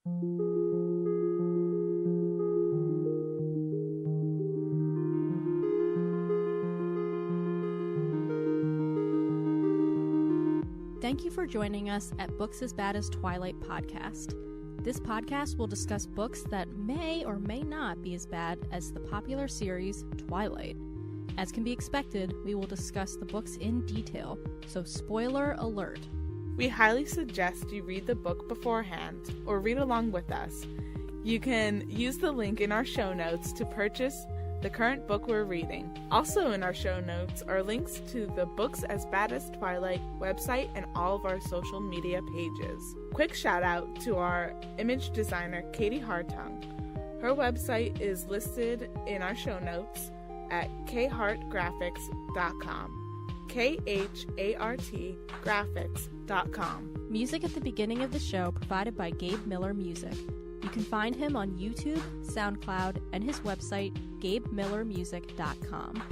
Thank you for joining us at Books as Bad as Twilight podcast. This podcast will discuss books that may or may not be as bad as the popular series Twilight. As can be expected, we will discuss the books in detail, so spoiler alert. We highly suggest you read the book beforehand or read along with us. You can use the link in our show notes to purchase the current book we're reading. Also in our show notes are links to the Books as Bad as Twilight website and all of our social media pages. Quick shout out to our image designer, Katie Hartung. Her website is listed in our show notes at khartgraphics.com. KHART graphics.com. Music at the beginning of the show provided by Gabe Miller Music. You can find him on YouTube, SoundCloud, and his website, GabeMillerMusic.com.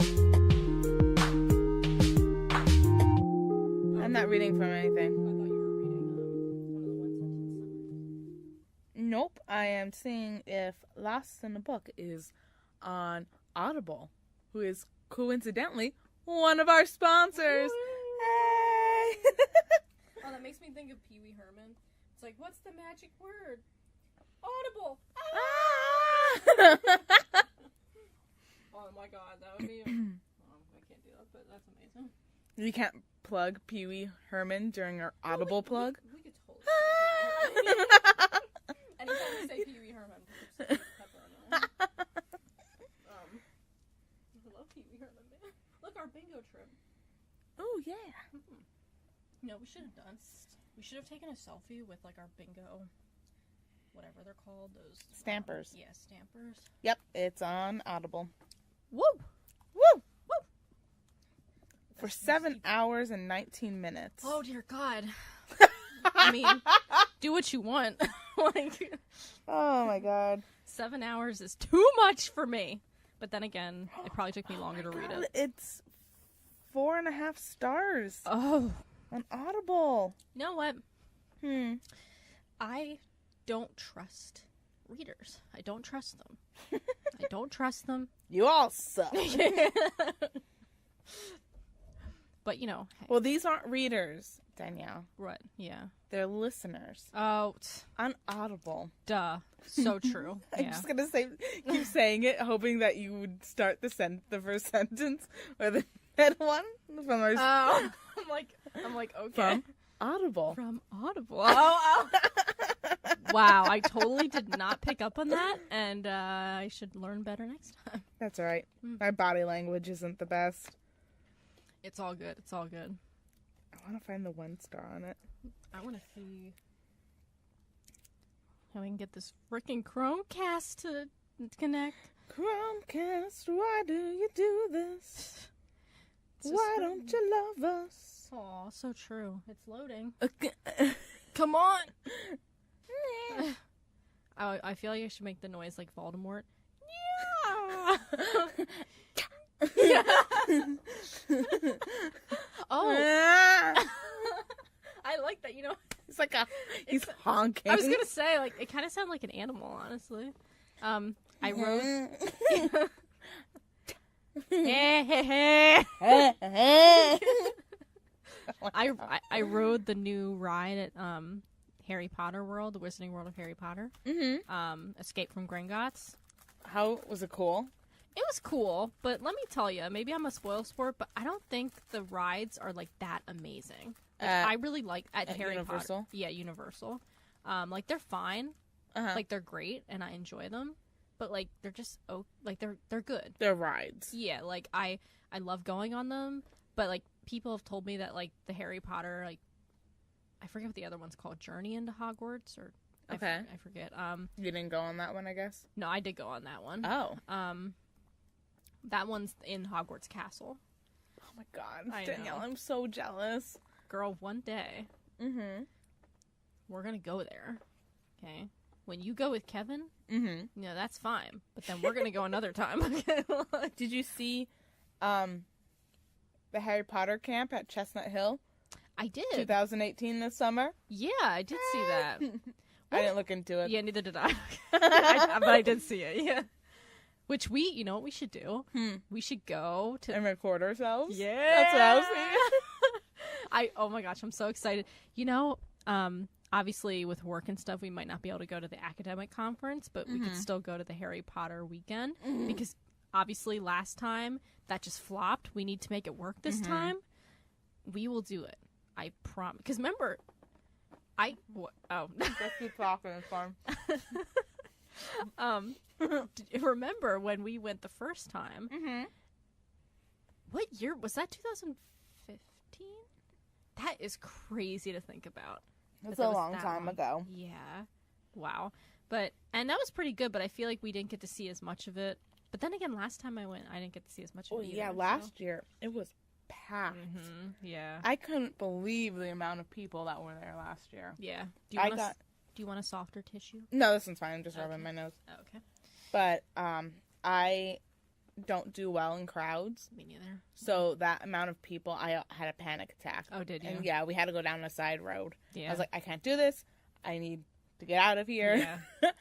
I'm not reading from anything. I thought you were reading one of the one sentences. Nope, I am seeing if Lost in the Book is on Audible, who is coincidentally one of our sponsors. Hey! Oh, that makes me think of Pee Wee Herman. It's like, what's the magic word? Audible! Ah! Oh my god, that would be... I can't do that, but that's amazing. You can't plug Pee Wee Herman during our Audible plug? We could totally anytime we say Pee Wee Herman, pepper in there. I love Pee Wee Herman, man. Look, our bingo trip. Oh, yeah. You know, we should have done... We should have taken a selfie with, like, our bingo... whatever they're called, those... Stampers. Yeah, stampers. Yep, it's on Audible. Woo! Woo! Woo! For 7 hours and 19 minutes. Oh, dear God. I mean, do what you want. Like... Oh, my God. 7 hours is too much for me. But then again, it probably took me longer to read it. It's 4.5 stars. Oh. On Audible. You know what? I don't trust readers. I don't trust them. I don't trust them. You all suck. But, you know. Hey. Well, these aren't readers, Danielle. What? Yeah. They're listeners. Oh. On Audible. Duh. So true. I'm just going to keep saying it, hoping that you would start the first sentence or the mid one from our... Oh. I'm like, okay. From Audible. From Audible. Oh. Wow, I totally did not pick up on that, and I should learn better next time. That's all right. My body language isn't the best. It's all good. It's all good. I want to find the 1 star on it. I want to see how we can get this freaking Chromecast to connect. Chromecast, why do you do this? Why don't you love us? Aw, so true. It's loading. Come on! I feel like I should make the noise like Voldemort. Yeah. Oh. I like that, you know. It's like he's honking. I was gonna say, like, it kind of sounded like an animal, honestly. I wrote... I rode the new ride at Harry Potter World, the Wizarding World of Harry Potter. Escape from Gringotts. How was it cool? It was cool, but let me tell you, maybe I'm a spoil sport, but I don't think the rides are like that amazing. Like, I really like at Harry Universal? Potter. Yeah, Universal. Like they're fine, like they're great, and I enjoy them. But like they're just they're good. They're rides. Yeah, like I love going on them, but like people have told me that like the Harry Potter, like I forget what the other one's called, Journey into Hogwarts, or okay, I forget. You didn't go on that one, I guess. No, I did go on that one. Oh, that one's in Hogwarts Castle. Oh my God, I Danielle, know. I'm so jealous. Girl, one day, we're gonna go there. Okay, when you go with Kevin, you know that's fine. But then we're gonna go another time. Did you see, the Harry Potter camp at Chestnut Hill? I did. 2018 this summer. Yeah, I did see that. I didn't look into it. Yeah, neither did I. But I did see it, yeah. Which you know what we should do? We should go to... And record ourselves? Yeah! That's what I was saying. Oh my gosh, I'm so excited. You know, obviously with work and stuff, we might not be able to go to the academic conference, but we could still go to the Harry Potter weekend. Because obviously last time, that just flopped. We need to make it work this time. We will do it. I promise. Because remember... Let's keep talking, it's fun. Remember when we went the first time? What year was that? 2015? That is crazy to think about. That's a long time ago. Yeah. Wow. And that was pretty good, but I feel like we didn't get to see as much of it. But then again, last time I went, I didn't get to see as much of it either. Yeah, last year it was packed. Yeah. I couldn't believe the amount of people that were there last year. Yeah. Do you want a softer tissue? No, this one's fine. I'm just rubbing my nose. Oh, okay. But I don't do well in crowds. Me neither. So that amount of people, I had a panic attack. Oh, did you? And yeah, we had to go down a side road. Yeah. I was like, I can't do this. I need to get out of here. Yeah.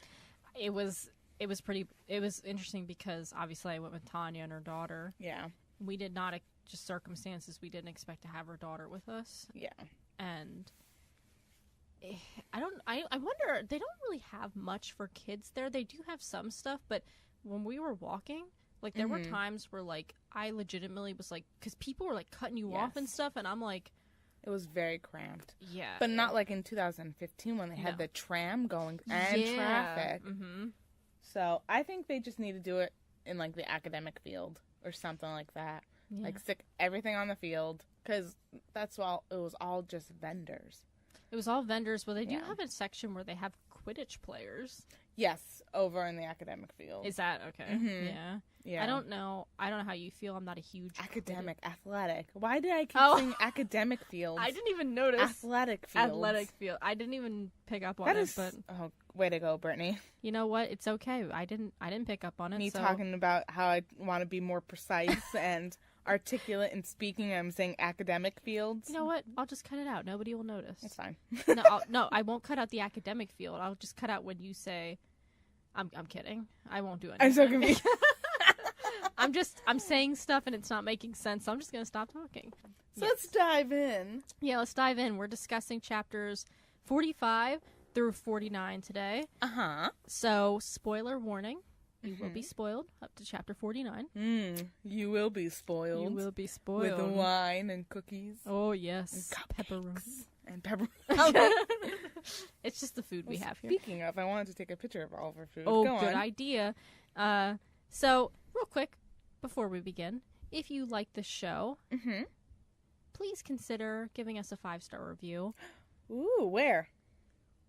It was interesting because obviously I went with Tanya and her daughter. Yeah. We did not, just circumstances, we didn't expect to have her daughter with us. Yeah. And I wonder, they don't really have much for kids there. They do have some stuff, but when we were walking, like there were times where like I legitimately was like, because people were like cutting you off and stuff, and I'm like, it was very cramped. Yeah. But not like in 2015 when they had the tram going and traffic. So I think they just need to do it in like the academic field or something like that. Yeah. Like stick everything on the field, because it was all just vendors. It was all vendors, but they do have a section where they have Quidditch players. Yes, over in the academic field. Is that okay? Yeah. Yeah. I don't know how you feel. I'm not a huge academic athletic. Why did I keep saying academic fields? I didn't even notice. Athletic field. I didn't even pick up on it. But oh, way to go, Brittany. You know what? It's okay. I didn't pick up on it. Me talking about how I want to be more precise and articulate in speaking. I'm saying academic fields. You know what? I'll just cut it out. Nobody will notice. It's fine. No, I won't cut out the academic field. I'll just cut out when you say. I'm kidding. I won't do anything. I'm so confused. I'm saying stuff and it's not making sense, so I'm just going to stop talking. So let's dive in. Yeah, let's dive in. We're discussing chapters 45 through 49 today. Uh-huh. So, spoiler warning. You will be spoiled up to chapter 49. You will be spoiled. You will be spoiled. With wine and cookies. Oh, yes. And pepperoni. And pepperoni. It's just the food we have here. Speaking of, I wanted to take a picture of all of our food. Oh, good idea. So, real quick, before we begin, if you like the show, please consider giving us a 5-star review. Ooh, where?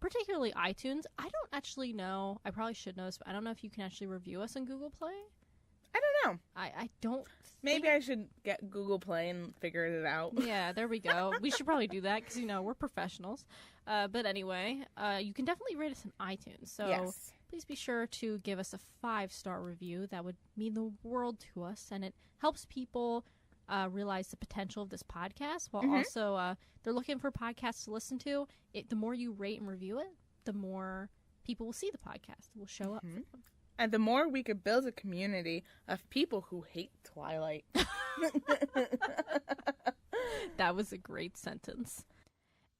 Particularly iTunes. I don't actually know. I probably should know this, but I don't know if you can actually review us on Google Play. I don't know. I don't Maybe I should get Google Play and figure it out. Yeah, there we go. We should probably do that because, we're professionals. But anyway, you can definitely rate us on iTunes. So please be sure to give us a 5-star review. That would mean the world to us, and it helps people realize the potential of this podcast, while also they're looking for podcasts to listen to. The more you rate and review it, the more people will see the podcast. It will show up for them. And the more we could build a community of people who hate Twilight. That was a great sentence.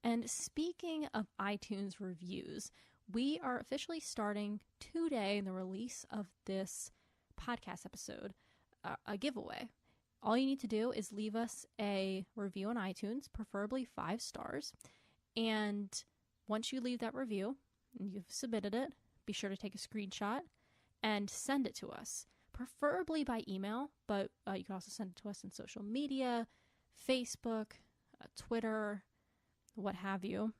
And speaking of iTunes reviews, we are officially starting today in the release of this podcast episode, a giveaway. All you need to do is leave us a review on iTunes, preferably 5 stars. And once you leave that review, and you've submitted it, be sure to take a screenshot and send it to us, preferably by email, but you can also send it to us in social media, Facebook, Twitter, what have you.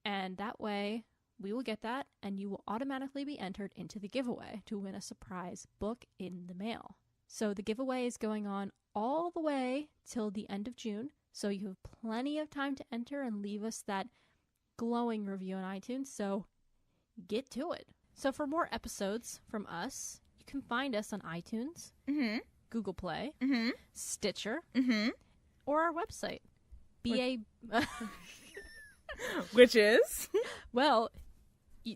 And that way, we will get that, and you will automatically be entered into the giveaway to win a surprise book in the mail. So the giveaway is going on all the way till the end of June, so you have plenty of time to enter and leave us that glowing review on iTunes, so get to it. So for more episodes from us, you can find us on iTunes, Google Play, Stitcher, or our website, which is? Well,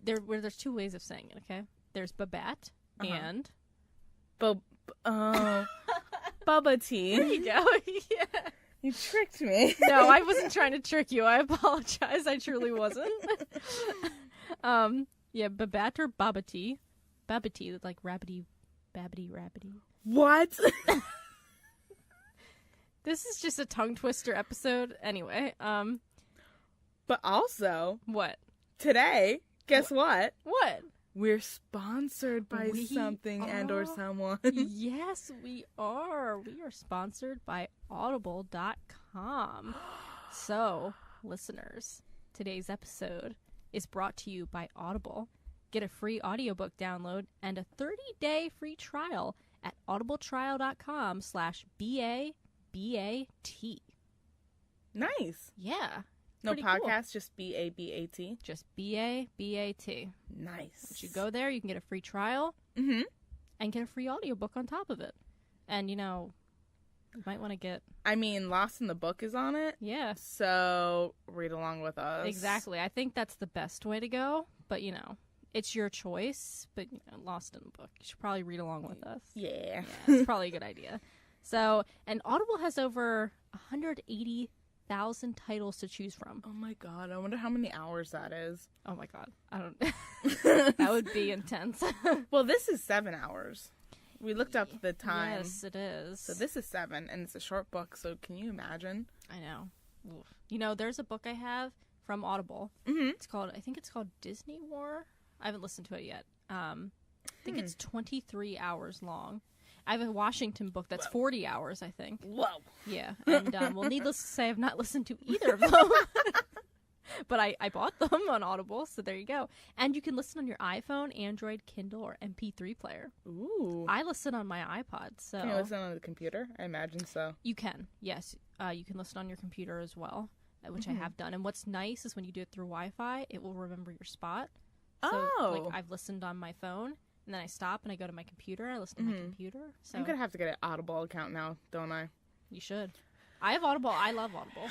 there's two ways of saying it, okay? There's BaBaT and... Bubba tea. There you go. Yeah. You tricked me. No, I wasn't trying to trick you. I apologize. I truly wasn't. Yeah, BaBaT or BaBaT. BaBaT, like rabbity, babbity, rabbity. What? This is just a tongue twister episode. Anyway, But also, what? Today, guess what? What? We're sponsored by something and or someone. Yes, we are. We are sponsored by audible.com. So, listeners, today's episode is brought to you by Audible. Get a free audiobook download and a 30-day free trial at audibletrial.com/BaBaT. Nice. Yeah. No Pretty podcast, cool. Just BaBaT. Just BaBaT. Nice. Once you go there, you can get a free trial Mm-hmm. and get a free audiobook on top of it. And, you know, you might want to get... I mean, Lost in the Book is on it. Yeah. So, read along with us. Exactly. I think that's the best way to go. But, you know, it's your choice. But, you know, Lost in the Book. You should probably read along with us. Yeah. It's probably a good idea. So, and Audible has over 180,000 titles to choose from. Oh my god, I wonder how many hours that is. Oh my god. I don't... That would be intense. Well, this is 7 hours. We looked up the time. Yes, it is. So this is 7, and it's a short book, so can you imagine? I know. Oof. You know, there's a book I have from Audible. Mm-hmm. I think it's called Disney War. I haven't listened to it yet. I think it's 23 hours long. I have a Washington book that's 40 hours, I think. Whoa. Yeah. And, well, needless to say, I've not listened to either of them. But I bought them on Audible, so there you go. And you can listen on your iPhone, Android, Kindle, or MP3 player. Ooh. I listen on my iPod, so... Can you listen on the computer? I imagine so. You can, yes. You can listen on your computer as well, which I have done. And what's nice is when you do it through Wi-Fi, it will remember your spot. So, like, I've listened on my phone, and then I stop and I go to my computer. I listen to my computer. So I'm going to have to get an Audible account now, don't I? You should. I have Audible. I love Audible.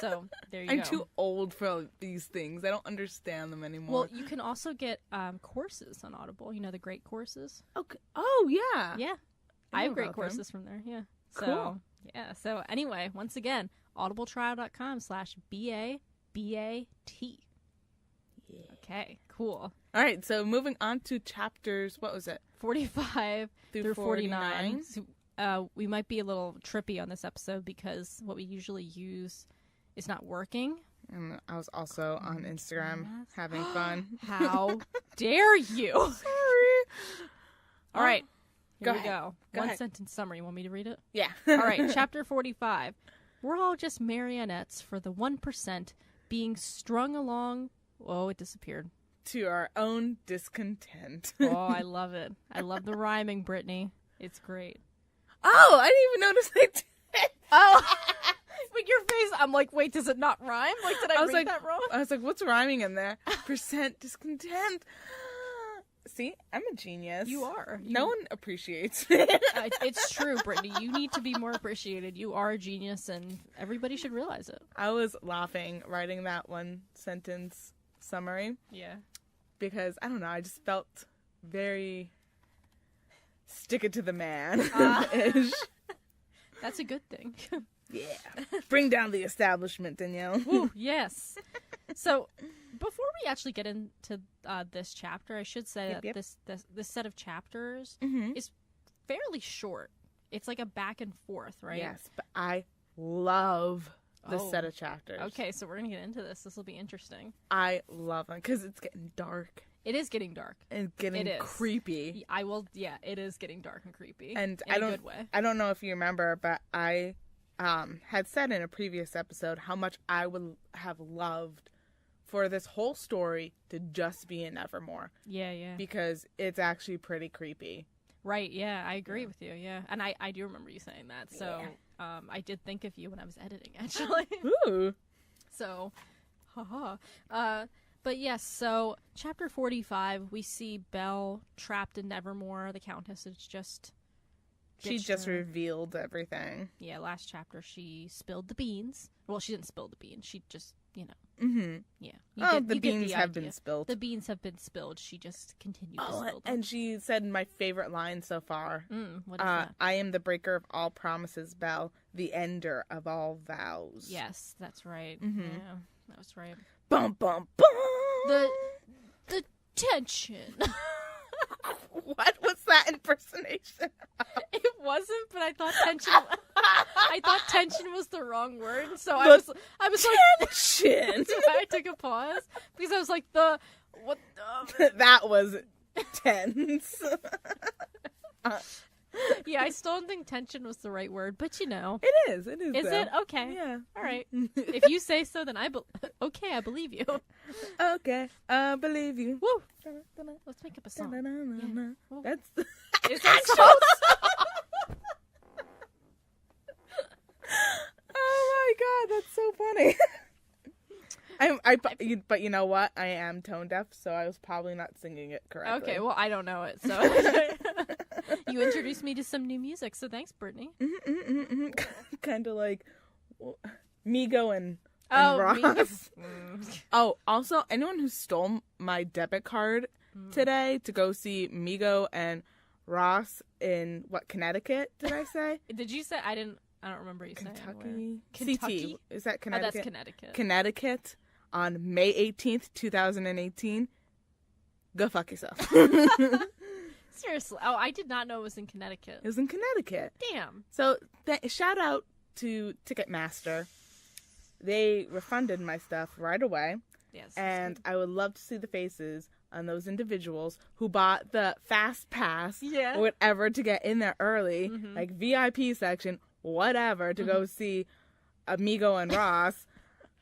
So, there you go. I'm too old for these things. I don't understand them anymore. Well, you can also get courses on Audible. You know, the great courses. Okay. Oh, yeah. Yeah. I have great courses from there. Yeah. So, Cool. Yeah. So, anyway, once again, audibletrial.com/BaBaT. Yeah. Okay, cool. All right, so moving on to chapters, what was it? 45 through 49. 49. So, we might be a little trippy on this episode because what we usually use is not working. And I was also on Instagram having fun. How dare you? Sorry. All right, here Go we go. Go One ahead. sentence summary. You want me to read it? Yeah. All right, chapter 45. We're all just marionettes for the 1% being strung along. Oh, it disappeared. To our own discontent. Oh, I love it. I love the rhyming, Brittany. It's great. Oh, I didn't even notice I did. Oh, with your face, I'm like, wait, does it not rhyme? Like, did I was read like, that wrong? I was like, what's rhyming in there? Percent discontent. See, I'm a genius. You are. No one appreciates me. It's true, Brittany. You need to be more appreciated. You are a genius, and everybody should realize it. I was laughing writing that one sentence summary Yeah. because, I don't know, I just felt very stick it to the man ish. That's a good thing. Yeah. Bring down the establishment, Danielle. Ooh, yes. So, before we actually get into this chapter, I should say that Yep. this set of chapters Mm-hmm. is fairly short. It's like a back and forth, right? Yes, but I love this Oh. set of chapters. Okay, so we're going to get into this. This will be interesting. I love them because it's getting dark It is getting dark. and getting It is. creepy. It is getting dark and creepy. And in a good way. I don't know if you remember, but I had said in a previous episode how much I would have loved for this whole story to just be in Evermore Yeah. because it's actually pretty creepy. Right, yeah, I agree with you, yeah. And I do remember you saying that, so I did think of you when I was editing, actually. Ooh. So, haha. But yes, so chapter 45, we see Belle trapped in Nevermore. The Countess is just... She ditched just her. revealed everything. Yeah, last chapter she spilled the beans. Well, she didn't spill the beans. She just you know. Mm-hmm. Yeah. The beans have been spilled. The beans have been spilled. She just continued to spill them. And she said my favorite line so far. What is that? I am the breaker of all promises, Belle, the ender of all vows. Yes, that's right. Mm-hmm. Yeah, that was right. Bum, bum, bum! The tension. What was that impersonation? It wasn't, but I thought tension was the wrong word. So I was like tension. That's why I took a pause because I was like what that was tense. Yeah, I still don't think tension was the right word, but you know. It is. Is it? Okay. Yeah. All right. If you say so, then I believe you. Okay. I believe you. Woo. Let's make up a song. Yeah. That's Is that close? Oh my god, that's so funny. But you know what? I am tone deaf, so I was probably not singing it correctly. Okay, well, I don't know it, so. You introduced me to some new music, so thanks, Brittany. Kind of like Migo and Ross. Oh, also, anyone who stole my debit card today to go see Migo and Ross in, Connecticut, did I say? Did you say? I don't remember you saying where. Kentucky? Is that Connecticut? Oh, that's Connecticut. Connecticut on May 18th, 2018. Go fuck yourself. Seriously. Oh, I did not know it was in Connecticut. It was in Connecticut. Damn. So, shout out to Ticketmaster. They refunded my stuff right away. Yes. And I would love to see the faces on those individuals who bought the fast pass or whatever to get in there early, like VIP section, whatever, to go see Amigo and Ross.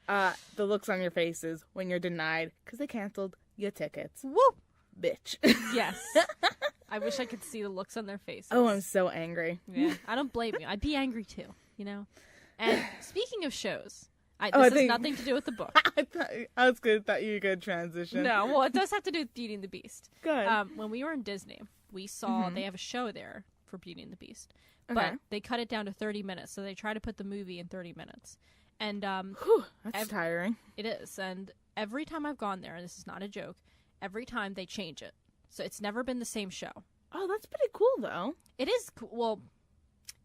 The looks on your faces when you're denied because they canceled your tickets. Woo! Bitch. Yes. I wish I could see the looks on their faces. Oh, I'm so angry. Yeah. I don't blame you. I'd be angry too, you know? And speaking of shows, this has nothing to do with the book. I thought you were going to transition. No, well, it does have to do with Beauty and the Beast. Good. When we were in Disney, we saw they have a show there for Beauty and the Beast. But they cut it down to 30 minutes, so they try to put the movie in 30 minutes. And that's tiring. It is. And every time I've gone there, and this is not a joke, every time they change it. So it's never been the same show. Oh, that's pretty cool, though. It is cool. Well,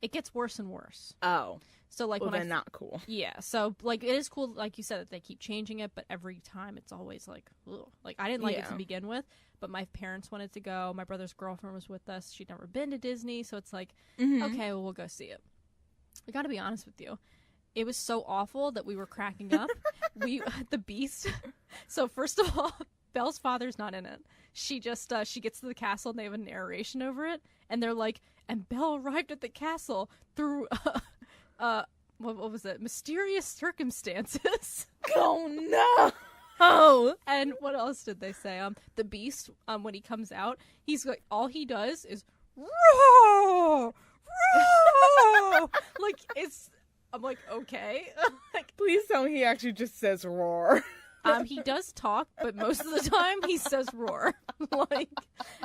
it gets worse and worse. Oh. So, like, when not cool. Yeah. So, like, it is cool, like you said, that they keep changing it, but every time it's always like, ugh. Like, I didn't like it to begin with, but my parents wanted to go. My brother's girlfriend was with us. She'd never been to Disney, so it's like, okay, well, we'll go see it. I gotta be honest with you. It was so awful that we were cracking up. The Beast. So, first of all, Belle's father's not in it. She just, she gets to the castle and they have a narration over it. And they're like, and Belle arrived at the castle through, what was it? Mysterious circumstances. Oh, no. Oh. And what else did they say? The Beast, when he comes out, he's like, all he does is, roar! Roar! Like, I'm like, okay. Like, please tell me he actually just says roar. He does talk, but most of the time he says roar. Like,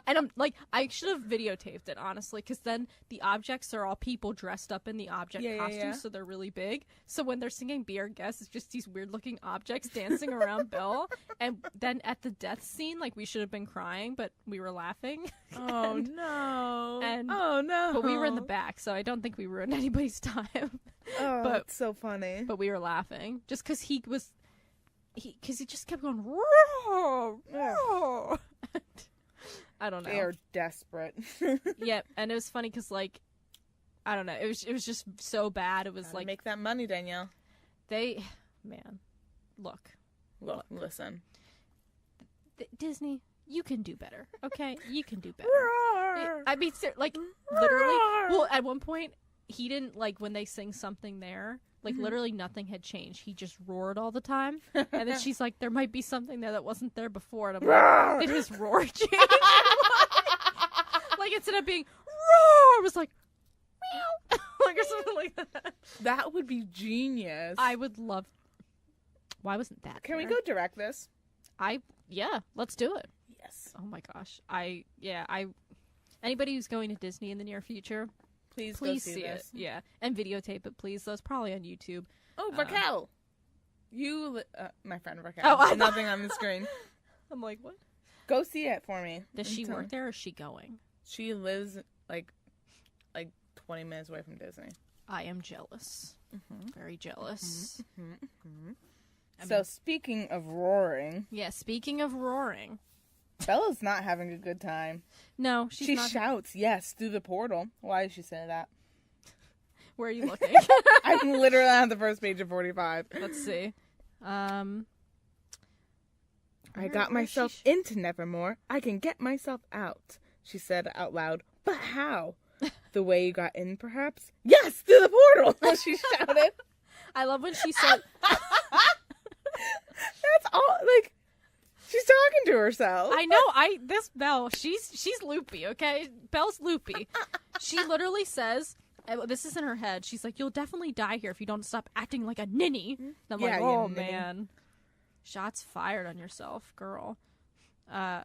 and I'm like, I should have videotaped it, honestly, because then the objects are all people dressed up in the object costumes, so they're really big. So when they're singing Be Our Guest, it's just these weird looking objects dancing around Belle. And then at the death scene, like, we should have been crying, but we were laughing. Oh, no. Oh, no. But we were in the back, so I don't think we ruined anybody's time. Oh, that's so funny. But we were laughing. Just because he just kept going, roar, roar. I don't know. They are desperate. Yep, and it was funny because, like, I don't know. It was just so bad. It was gotta like, make that money, Danielle. Look, listen. Disney, you can do better. Okay, you can do better. Roar! I mean, like, literally. Well, at one point, he didn't, like, when they sing something there. Like, literally nothing had changed. He just roared all the time. And then she's like, there might be something there that wasn't there before. And I'm like, did his roar change? Like, instead of being, roar, it was like, meow. Like, or something like that. That would be genius. I would love. Why wasn't that Can there? we go direct this? Yeah, let's do it. Yes. Oh my gosh. Anybody who's going to Disney in the near future, Please go see it. this. Yeah. And videotape it, please. That's probably on YouTube. Oh, Raquel. my friend Rebecca. Oh, nothing on the screen. I'm like, what? Go see it for me. Does she work there or is she going? She lives like 20 minutes away from Disney. I am jealous. Very jealous. So speaking of roaring. Yeah, speaking of roaring. Bella's not having a good time. No, she not. Shouts, yes, through the portal. Why did she say that? Where are you looking? I'm literally on the first page of 45. Let's see. I got myself into Nevermore. I can get myself out, she said out loud. But how? The way you got in, perhaps? Yes, through the portal, she shouted. I love when she said... That's all, like, she's talking to herself. I know, this Belle, she's loopy, okay? Belle's loopy. She literally says... This is in her head. She's like, you'll definitely die here if you don't stop acting like a ninny. And I'm like, oh, man. Shots fired on yourself, girl. I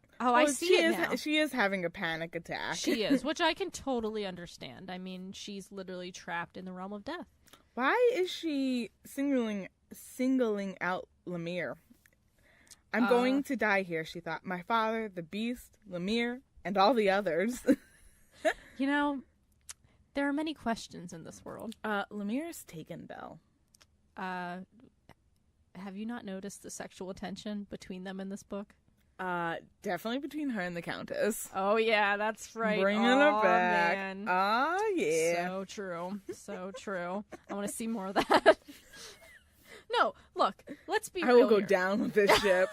see it now. She is having a panic attack. She is, which I can totally understand. I mean, she's literally trapped in the realm of death. Why is she singling out Lemire? I'm going to die here, she thought. My father, the beast, Lemire, and all the others. You know... There are many questions in this world. Lemire's taken Belle. Have you not noticed the sexual tension between them in this book? Definitely between her and the Countess. Oh, yeah, that's right. Bringing her back. Man. Oh, yeah. So true. So true. I want to see more of that. No, look, let's be real. I will go here. down with this ship.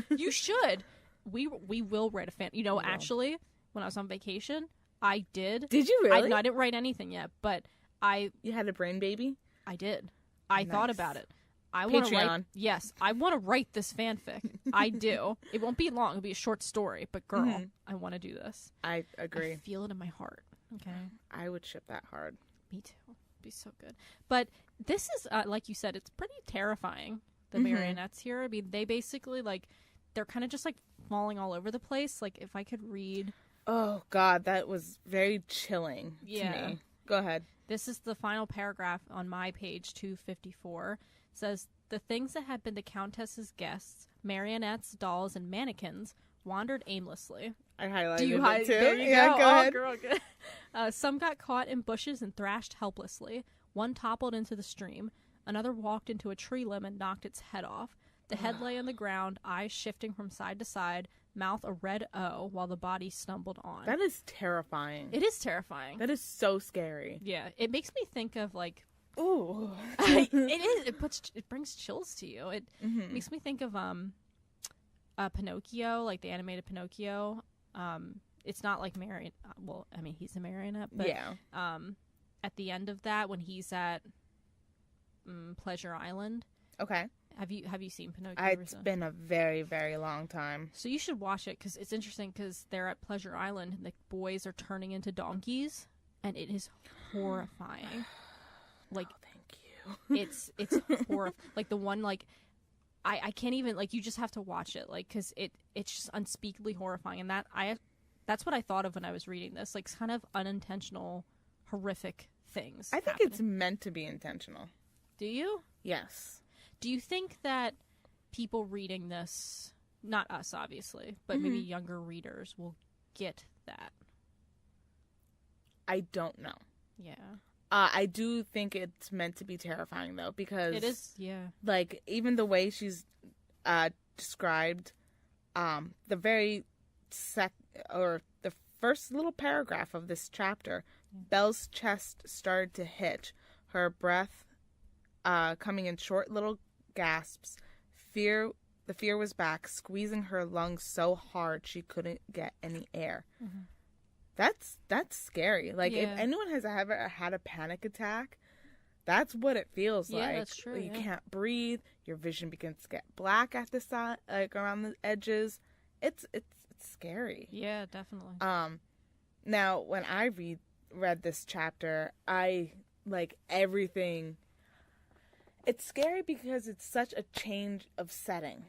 You should. We will write a fan. You know, actually, when I was on vacation... I did. Did you really? I didn't write anything yet, but You had a brain baby? I did. I thought about it. I want to write. Yes, I want to write this fanfic. I do. It won't be long. It'll be a short story, but girl, I want to do this. I agree. I feel it in my heart. Okay. I would ship that hard. Me too. It'd be so good. But this is, like you said, it's pretty terrifying. The marionettes here. I mean, they basically they're kind of just falling all over the place. Like if I could read. Oh, God, that was very chilling to me. Go ahead. This is the final paragraph on my page 254. It says, the things that had been the Countess's guests, marionettes, dolls, and mannequins, wandered aimlessly. I highlighted it, too. There you go. Go ahead. Girl, good. Some got caught in bushes and thrashed helplessly. One toppled into the stream. Another walked into a tree limb and knocked its head off. The head lay on the ground, eyes shifting from side to side, mouth a red O, while the body stumbled on. That is terrifying. It is terrifying. That is so scary. Yeah, it makes me think of ooh. It is. It brings chills to you. It makes me think of Pinocchio, like the animated Pinocchio. It's not like marionette. Well, I mean, he's a marionette, but at the end of that, when he's at Pleasure Island. Okay. Have you seen Pinocchio? It's been a very, very long time. So you should watch it because it's interesting because they're at Pleasure Island and the boys are turning into donkeys and it is horrifying. Like, oh, thank you. It's horrifying. Like the one I can't even you just have to watch it because it's just unspeakably horrifying and that's what I thought of when I was reading this kind of unintentional horrific things. I think it's meant to be intentional. Do you? Yes. Do you think that people reading this, not us obviously, but maybe younger readers will get that? I don't know. Yeah. I do think it's meant to be terrifying though, because it is. Yeah. Even the way she's described, the very the first little paragraph of this chapter, Belle's chest started to hitch, her breath coming in short little gasps. The fear was back, squeezing her lungs so hard she couldn't get any air. That's scary. If anyone has ever had a panic attack, that's what it feels like. Yeah, that's true. You can't breathe. Your vision begins to get black at the side, around the edges. It's scary. Yeah, definitely. Now when I read this chapter, I everything. It's scary because it's such a change of setting.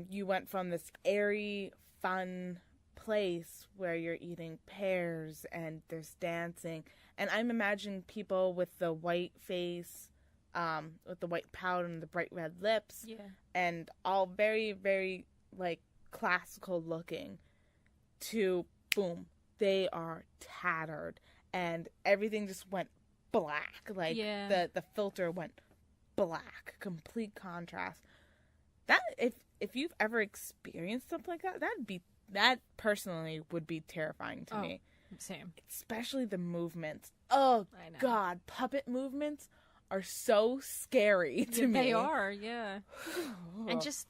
You went from this airy, fun place where you're eating pears and there's dancing. And I'm imagining people with the white face, with the white powder and the bright red lips. Yeah. And all very, very, like, classical looking, to, boom, they are tattered. And everything just went black. Like, the filter went black. Complete contrast. That, if you've ever experienced something like that, that personally would be terrifying to me. Same. Especially the movements. Oh, I know. God, puppet movements are so scary to me. They are, yeah.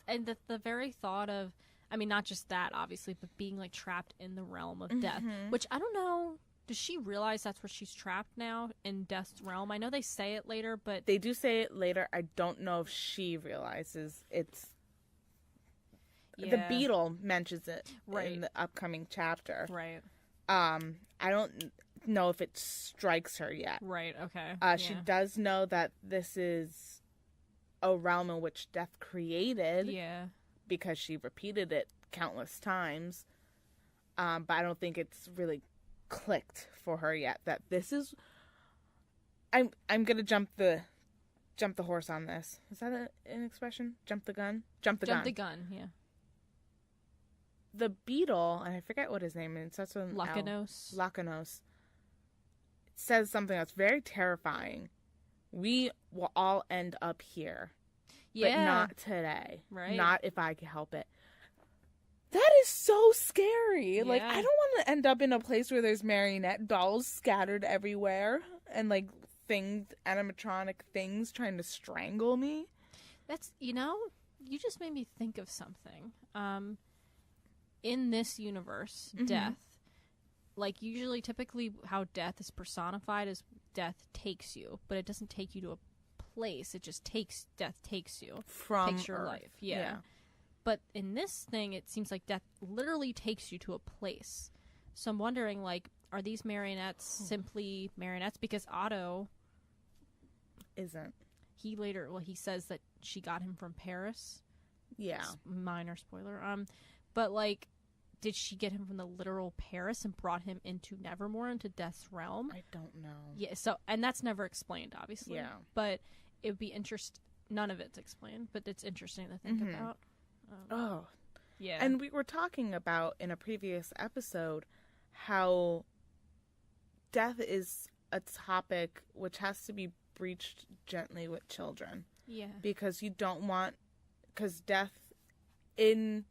And the very thought of, I mean, not just that, obviously, but being, like, trapped in the realm of death, which I don't know, does she realize that's where she's trapped now, in death's realm? I know they say it later, but... They do say it later. I don't know if she realizes it's... Yeah. The beetle mentions it in the upcoming chapter. Right. I don't know if it strikes her yet. Right, okay. She does know that this is a realm in which death created. Yeah. Because she repeated it countless times. But I don't think it's really clicked for her yet that this is... I'm gonna jump the horse on this. Is that an expression? Jump the gun? Jump the gun, yeah. The beetle, and I forget what his name is. That's an Lacanos. It says something that's very terrifying. We will all end up here. Yeah. But not today. Right. Not if I can help it. That is so scary. Yeah. Like, I don't want to end up in a place where there's marionette dolls scattered everywhere and, like, animatronic things trying to strangle me. That's, you just made me think of something. In this universe, death, like, usually, typically, how death is personified is death takes you, but it doesn't take you to a place. It just death takes you. Takes your life. Yeah. But in this thing, it seems like death literally takes you to a place. So I'm wondering, like, are these marionettes simply marionettes? Because Otto isn't. He says that she got him from Paris. Yeah. Minor spoiler. But, like, did she get him from the literal Paris and brought him into Nevermore, into Death's realm? I don't know. Yeah, so, and that's never explained, obviously. Yeah. But it would be interesting. None of it's explained, but it's interesting to think about. Yeah. And we were talking about, in a previous episode, how death is a topic which has to be breached gently with children. Yeah. Because because death, in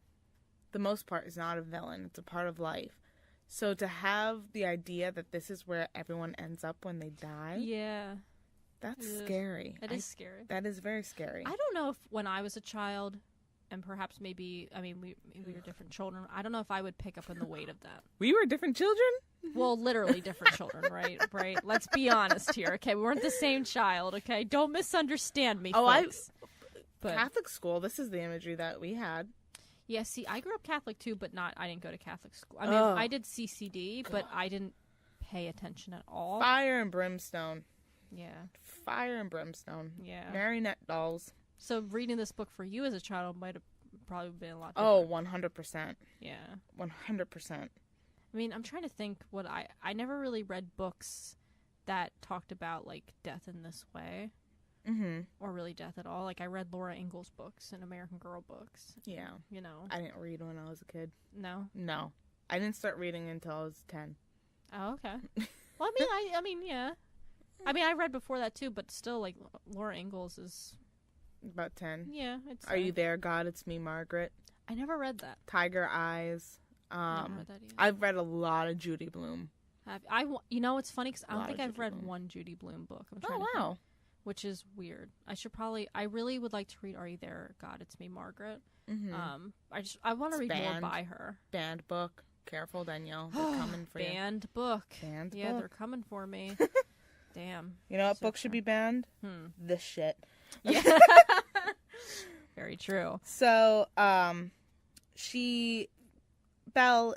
the most part, is not a villain. It's a part of life. So to have the idea that this is where everyone ends up when they die. Yeah. That's scary. It is scary. That is very scary. I don't know if when I was a child, and perhaps maybe, I mean, we were different children. I don't know if I would pick up on the weight of that. We were different children? Well, literally different children, right? Right? Let's be honest here, okay? We weren't the same child, okay? Don't misunderstand me, folks. Catholic school, this is the imagery that we had. Yeah, see, I grew up Catholic too, but I didn't go to Catholic school. I mean, I did CCD, but I didn't pay attention at all. Fire and brimstone. Yeah. Fire and brimstone. Yeah. Marionette dolls. So reading this book for you as a child might have probably been a lot different. 100%. Yeah. 100%. I mean, I'm trying to think what I never really read books that talked about, like, death in this way. Mm-hmm. Or really death at all. Like, I read Laura Ingalls books and American Girl books. Yeah. You know. I didn't read when I was a kid. No? No. I didn't start reading until I was 10. Oh, okay. Well, I mean, yeah. I mean, I read before that too, but still, like, Laura Ingalls is... About 10. Yeah. Are You There, God? It's Me, Margaret. I never read that. Tiger Eyes. I never read that either. I've read a lot of Judy Blume. You know, it's funny because I don't think I've read one Judy Blume book. I'm trying to think, which is weird. I really would like to read Are You There, God? It's Me, Margaret. Mm-hmm. I want to read more by her. Banned book. Careful, Danielle. They're coming for you. Banned book. Yeah, they're coming for me. Damn. You know what book should be banned? This shit. Yeah. Very true. So, Belle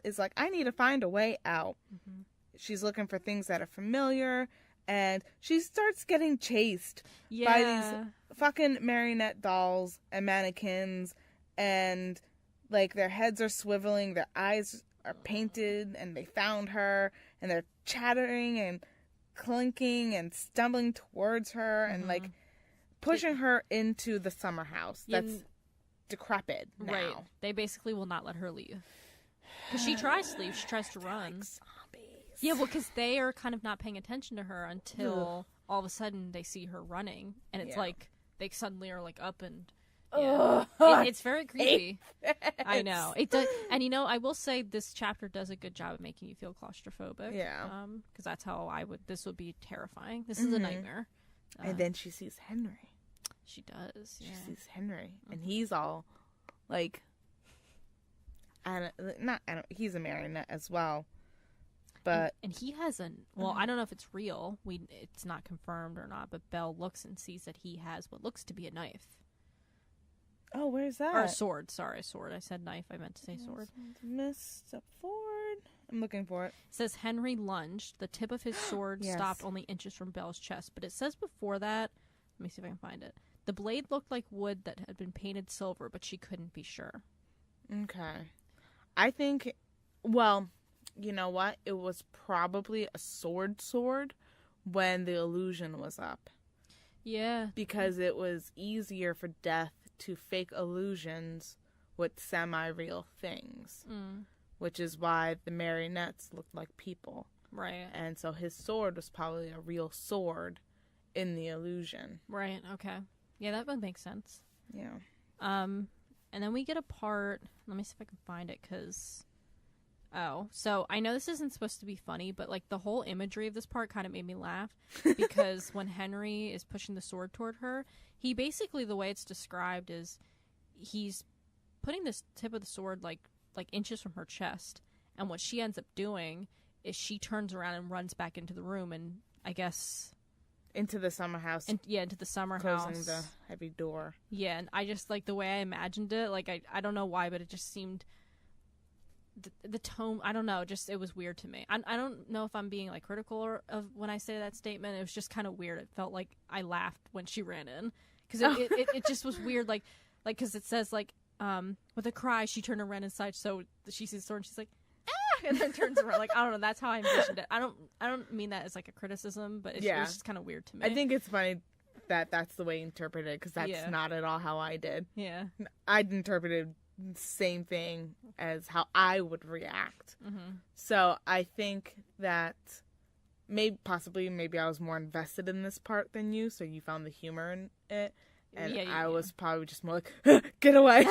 is like, I need to find a way out. Mm-hmm. She's looking for things that are familiar, and she starts getting chased by these fucking marionette dolls and mannequins, and, like, their heads are swiveling, their eyes are painted, and they found her, and they're chattering and clinking and stumbling towards her, and, like, pushing her into the summer house that's decrepit now. Right. They basically will not let her leave. Because she tries to leave. She tries to run. Like zombies. Yeah, well, because they are kind of not paying attention to her until all of a sudden they see her running. And it's like they suddenly are like up and... Yeah. It's very creepy. I know. It does. And you know, I will say this chapter does a good job of making you feel claustrophobic. Yeah. Because that's how this would be terrifying. This is a nightmare. And then she sees Henry. She does. She sees Henry. And he's all like, he's a marionette as well. But and he has I don't know if it's real. It's not confirmed or not, but Belle looks and sees that he has what looks to be a knife. Oh, where's that? Or a sword. Sorry, sword. I said knife. I meant to say sword. Step forward. I'm looking for it. It says Henry lunged. The tip of his sword stopped only inches from Belle's chest. But it says before that, let me see if I can find it. The blade looked like wood that had been painted silver, but she couldn't be sure. Okay. I think, well, you know what? It was probably a sword when the illusion was up. Yeah. Because it was easier for Death to fake illusions with semi-real things, which is why the marionettes looked like people. Right. And so his sword was probably a real sword in the illusion. Right, okay. Yeah, that would make sense. Yeah. And then we get a part, let me see if I can find it, because... Oh, so I know this isn't supposed to be funny, but like the whole imagery of this part kind of made me laugh because when Henry is pushing the sword toward her, he basically, the way it's described is he's putting this tip of the sword like inches from her chest, and what she ends up doing is she turns around and runs back into the room, and I guess into the summer house. Into the summer house. Closing the heavy door. Yeah, and I just like the way I imagined it, like I don't know why, but it just seemed the tone, I don't know, just it was weird to me. I don't know if I'm being like critical of when I say that statement. It was just kind of weird. It felt like I laughed when she ran in because it just was weird. Like because it says like with a cry she turned and ran inside. So she sees the sword and she's like ah, and then turns around. Like I don't know. That's how I envisioned it. I don't mean that as like a criticism, but it was just kind of weird to me. I think it's funny that that's the way you interpret it because that's not at all how I did. Yeah, I'd interpreted same thing as how I would react. So I think that maybe I was more invested in this part than you, so you found the humor in it, and I was probably just more like get away.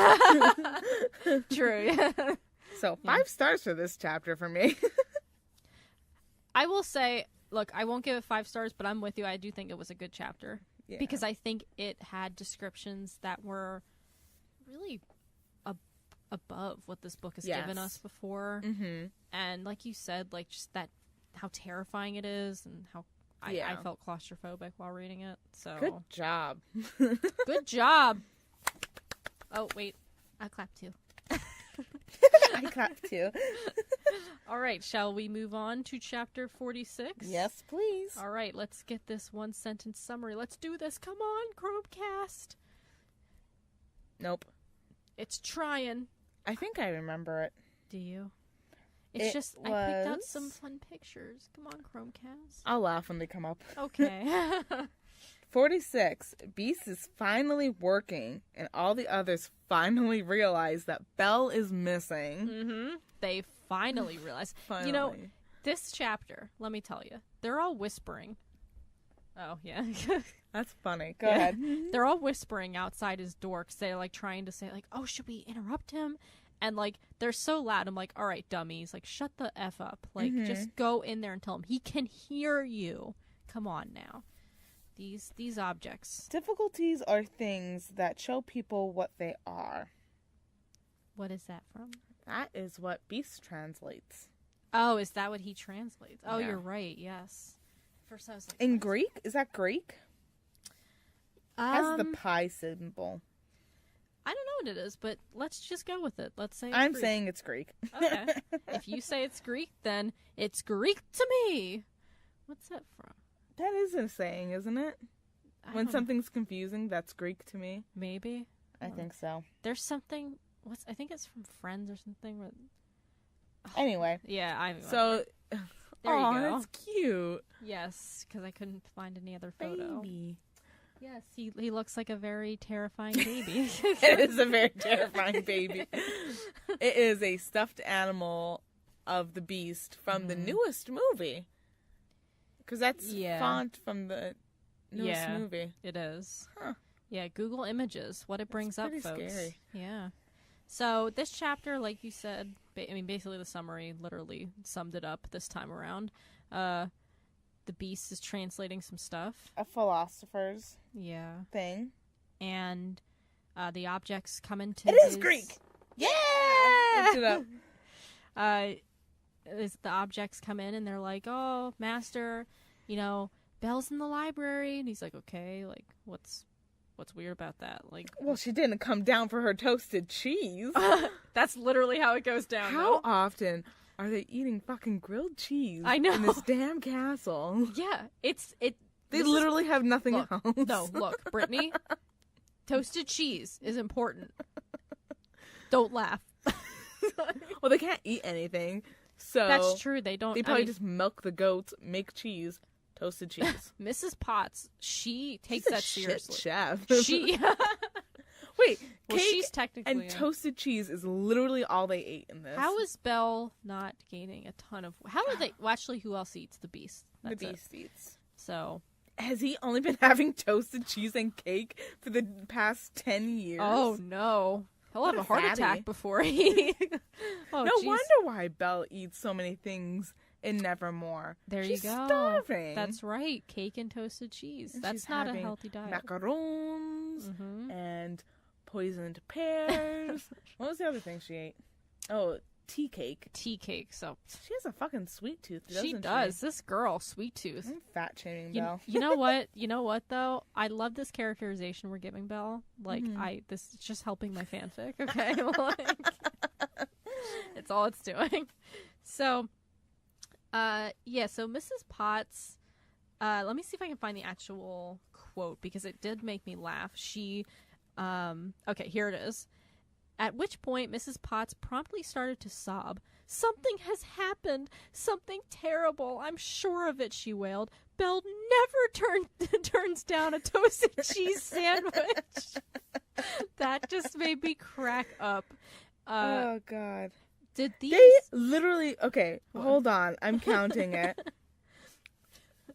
True. So 5 stars for this chapter for me. I will say, look, I won't give it 5 stars, but I'm with you. I do think it was a good chapter because I think it had descriptions that were really above what this book has given us before. And like you said, like just that how terrifying it is and how I felt claustrophobic while reading it. So good job. Good job. Oh wait, I clapped too. I clapped too. All right, shall we move on to chapter 46? Yes, please. All right, let's get this one sentence summary. Let's do this. Come on, Chromecast. Nope. It's trying. I think I remember it. Do you? I picked out some fun pictures. Come on, Chromecast. I'll laugh when they come up. Okay. 46. Beast is finally working, and all the others finally realize that Belle is missing. They finally realize. Finally. You know, this chapter, let me tell you, they're all whispering. Oh, yeah. That's funny. Go ahead. They're all whispering outside his door because they're like trying to say like, oh, should we interrupt him? And like they're so loud. I'm like, all right, dummies, like shut the F up. Like just go in there and tell him he can hear you. Come on now. These objects. Difficulties are things that show people what they are. What is that from? That is what Beast translates. Oh, is that what he translates? Oh, you're right. Yes. First I was like, in Greek? Is that Greek? Has the pi symbol. I don't know what it is, but let's just go with it. Let's say I'm Greek. saying it's Greek. Okay. If you say it's Greek, then it's Greek to me. What's that from? That is a saying, isn't it? When something's confusing, that's Greek to me. Maybe. I think so. There's something. I think it's from Friends or something. Anyway. Yeah, so. There you go. That's cute. Yes, because I couldn't find any other photo. Baby. Yes, he looks like a very terrifying baby. It is a very terrifying baby. It is a stuffed animal of the Beast from the newest movie. Because that's font from the newest movie. It is. Huh. Yeah, Google Images, what it brings up, folks. Scary. Yeah. So this chapter, like you said, basically the summary literally summed it up this time around. The Beast is translating some stuff. A philosopher's thing. And the objects come into It is Greek! Yeah! Looked it up. The objects come in and they're like, oh, master, Belle's in the library. And he's like, okay, like, what's weird about that? Like, well, she didn't come down for her toasted cheese. That's literally how it goes down. How often are they eating fucking grilled cheese? I know. In this damn castle. Yeah, They literally have nothing else. No, look, Brittany, toasted cheese is important. Don't laugh. Well, they can't eat anything, so that's true. They don't. They probably just milk the goats, make cheese. Toasted cheese. Mrs. Potts, she takes She's that a seriously. Shit chef. Wait, well, cake she's technically and toasted cheese is literally all they ate in this. How is Belle not gaining a ton of? How are they? Well, actually, who else eats the Beast? That's the Beast eats. So has he only been having toasted cheese and cake for the past 10 years? Oh no, he'll have a heart attack before he. No wonder why Belle eats so many things in Nevermore. She's you go. Starving. That's right. Cake and toasted cheese. And that's not a healthy diet. Macarons and poisoned pears. What was the other thing she ate? Oh, tea cake. Tea cake. So she has a fucking sweet tooth, doesn't she? She does. This girl, sweet tooth. I'm fat shaming Belle. You know what? You know what though? I love this characterization we're giving Belle. Like this is just helping my fanfic. Okay, like, it's all it's doing. So. So Mrs. Potts, let me see if I can find the actual quote because it did make me laugh. She, okay, here it is. At which point Mrs. Potts promptly started to sob. Something has happened. Something terrible. I'm sure of it, she wailed. Belle never turns down a toasted cheese sandwich. That just made me crack up. Oh, God. Did these... They literally... Okay, hold on. I'm counting it.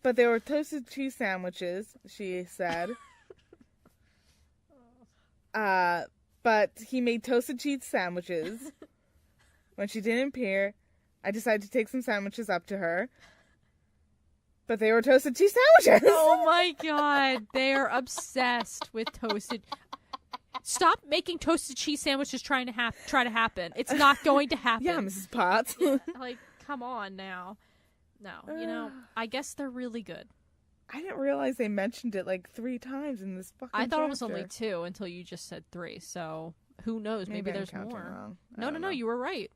But they were toasted cheese sandwiches, she said. But he made toasted cheese sandwiches. When she didn't appear, I decided to take some sandwiches up to her. But they were toasted cheese sandwiches! Oh my god, they are obsessed with toasted... Stop making toasted cheese sandwiches try to happen. It's not going to happen. Yeah, Mrs. Potts. Like, come on now. No, I guess they're really good. I didn't realize they mentioned it like 3 times in this fucking I thought chapter. It was only 2 until you just said 3. So who knows? Maybe there's more. No, you were right.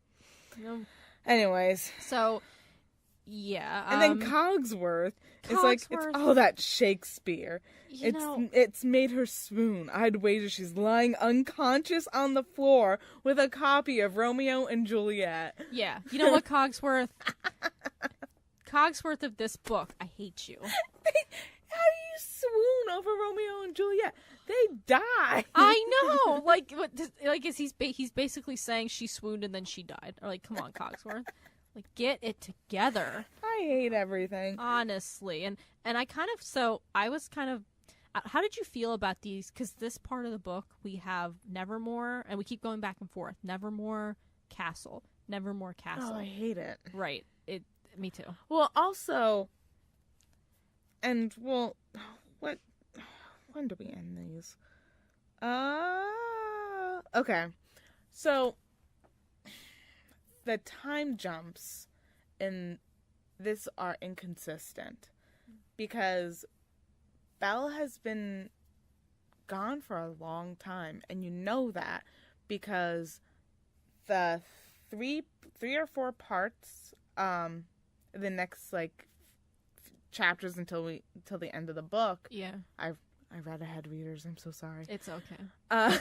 Anyways. So, yeah. And then Cogsworth is like, it's all that Shakespeare. It's made her swoon. I'd wager she's lying unconscious on the floor with a copy of Romeo and Juliet. Yeah. You know what, Cogsworth? Cogsworth of this book, I hate you. How do you swoon over Romeo and Juliet? They die. I know. Like is he's basically saying she swooned and then she died. Or like, come on, Cogsworth. Like, get it together. I hate everything. Honestly. And I was kind of, how did you feel about these? Because this part of the book, we have Nevermore, and we keep going back and forth. Nevermore Castle. Nevermore Castle. Oh, I hate it. Right. Me too. Well, also, when do we end these? Okay. So, the time jumps in this are inconsistent because Belle has been gone for a long time, and you know that because the 3 or 4 parts, the next chapters until the end of the book. Yeah, I read ahead, readers. I'm so sorry. It's okay. I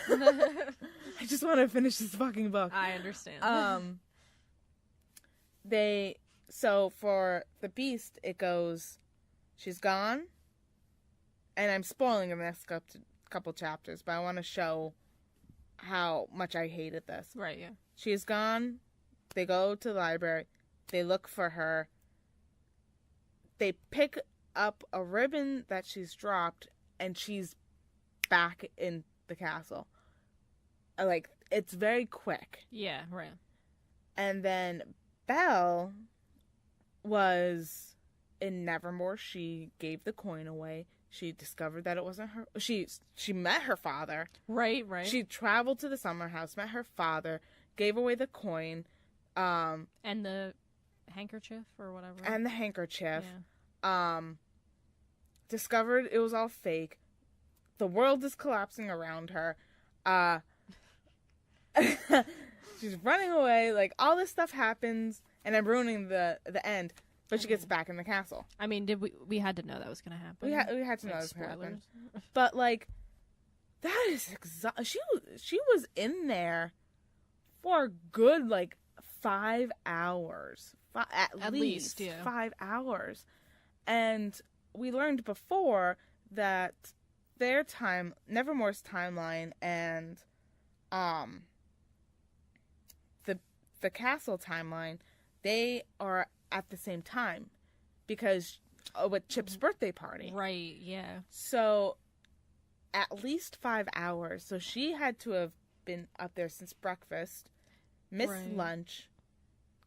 just want to finish this fucking book. I understand. So for the Beast, it goes, she's gone, and I'm spoiling the next couple chapters, but I want to show how much I hated this. Right, yeah. She's gone. They go to the library. They look for her. They pick up a ribbon that she's dropped, and she's back in the castle. Like, it's very quick. Yeah, right. And then Belle was in Nevermore. She gave the coin away. She discovered that it wasn't her. She met her father. Right. She traveled to the summer house, met her father, gave away the coin. And the handkerchief or whatever. And the handkerchief. Yeah. Discovered it was all fake. The world is collapsing around her. She's running away. Like, all this stuff happens, and I'm ruining the end. But she gets back in the castle. I mean, we had to know that was going to happen. We had to know that was going to happen. Spoilers. But, like, that is she was in there for a good, like, 5 hours. At least yeah. 5 hours. And we learned before that their Nevermore's timeline and the castle timeline, they are at the same time because with Chip's birthday party. Right, yeah. So at least 5 hours. So she had to have been up there since breakfast, missed lunch.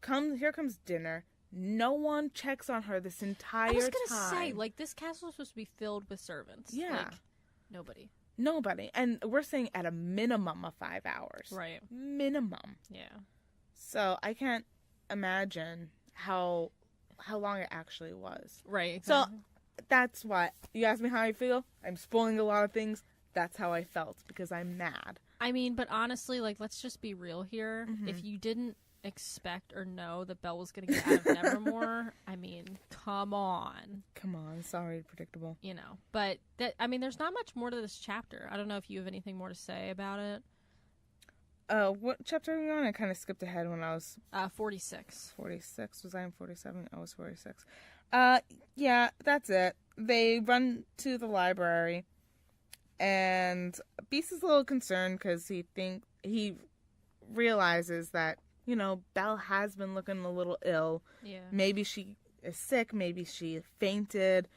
Here comes dinner. No one checks on her this entire time. I was gonna say, like, this castle is supposed to be filled with servants. Yeah. Like, nobody. And we're saying at a minimum of 5 hours. Right. Minimum. Yeah. So I can't imagine how long it actually was. Right. Exactly. So that's what you asked me how I feel. I'm spoiling a lot of things. That's how I felt because I'm mad. I mean, but honestly, like, let's just be real here. Mm-hmm. If you didn't expect or know that Belle was going to get out of Nevermore, I mean, come on. Sorry, predictable. You know, but there's not much more to this chapter. I don't know if you have anything more to say about it. What chapter are we on? I kind of skipped ahead when I was 46. 46. Was I in 47? I was 46. Yeah, that's it. They run to the library, and Beast is a little concerned because he realizes that, you know, Belle has been looking a little ill. Yeah. Maybe she is sick. Maybe she fainted.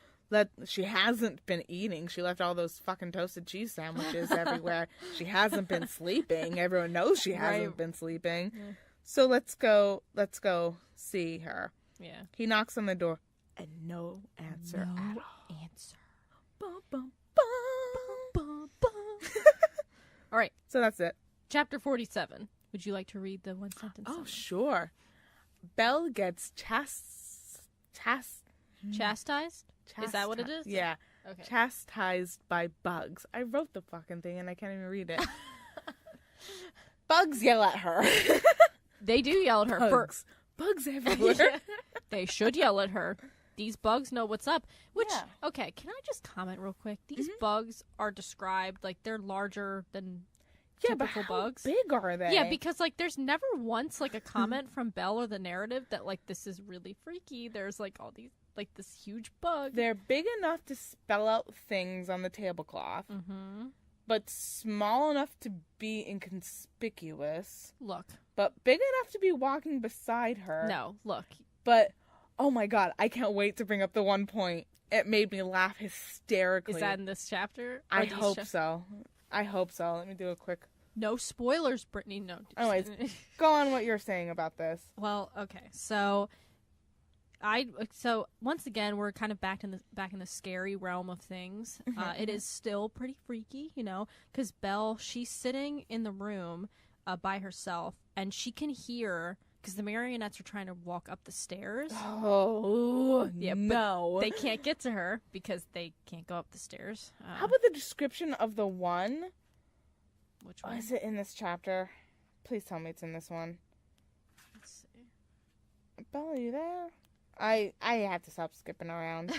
She hasn't been eating. She left all those fucking toasted cheese sandwiches everywhere. She hasn't been sleeping. Everyone knows she hasn't been sleeping. Yeah. So let's go see her. Yeah. He knocks on the door and no answer at all. Bum, bum, bum. Bum, bum. All right. So that's it. Chapter 47. Would you like to read the one sentence? Oh, sure. Belle gets chastised? Is that what it is? Yeah. Okay. Chastised by bugs. I wrote the fucking thing and I can't even read it. Bugs yell at her. They do yell at her. Bugs everywhere. They should yell at her. These bugs know what's up. Which, okay, can I just comment real quick? These bugs are described like they're larger than typical bugs. Big are they? Yeah, because like there's never once like a comment from Belle or the narrative that like this is really freaky. There's like all these like this huge bug. They're big enough to spell out things on the tablecloth, but small enough to be inconspicuous. Look. But big enough to be walking beside her. No, look. But, oh my god, I can't wait to bring up the one point. It made me laugh hysterically. Is that in this chapter? I hope so. Let me do a quick... No spoilers, Brittany. No. Anyways, go on what you're saying about this. Well, okay. So once again, we're kind of back in the scary realm of things. It is still pretty freaky, you know, because Belle, she's sitting in the room by herself, and she can hear, because the marionettes are trying to walk up the stairs. Oh, yeah, no. They can't get to her because they can't go up the stairs. How about the description of the one? Which one? Is it in this chapter? Please tell me it's in this one. Let's see. Belle, are you there? I have to stop skipping around.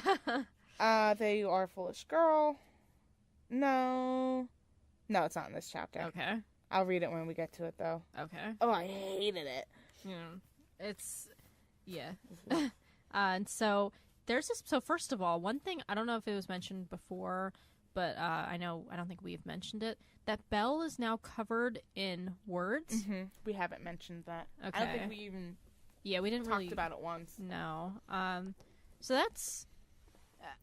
There you are, foolish girl. No, it's not in this chapter. Okay. I'll read it when we get to it, though. Okay. Oh, I hated it. Yeah. It's, yeah. And so there's this. So first of all, one thing, I don't know if it was mentioned before, but I don't think we've mentioned it, that Belle is now covered in words. Mm-hmm. We haven't mentioned that. Okay. I don't think we even we didn't talked really about it once. No. So that's...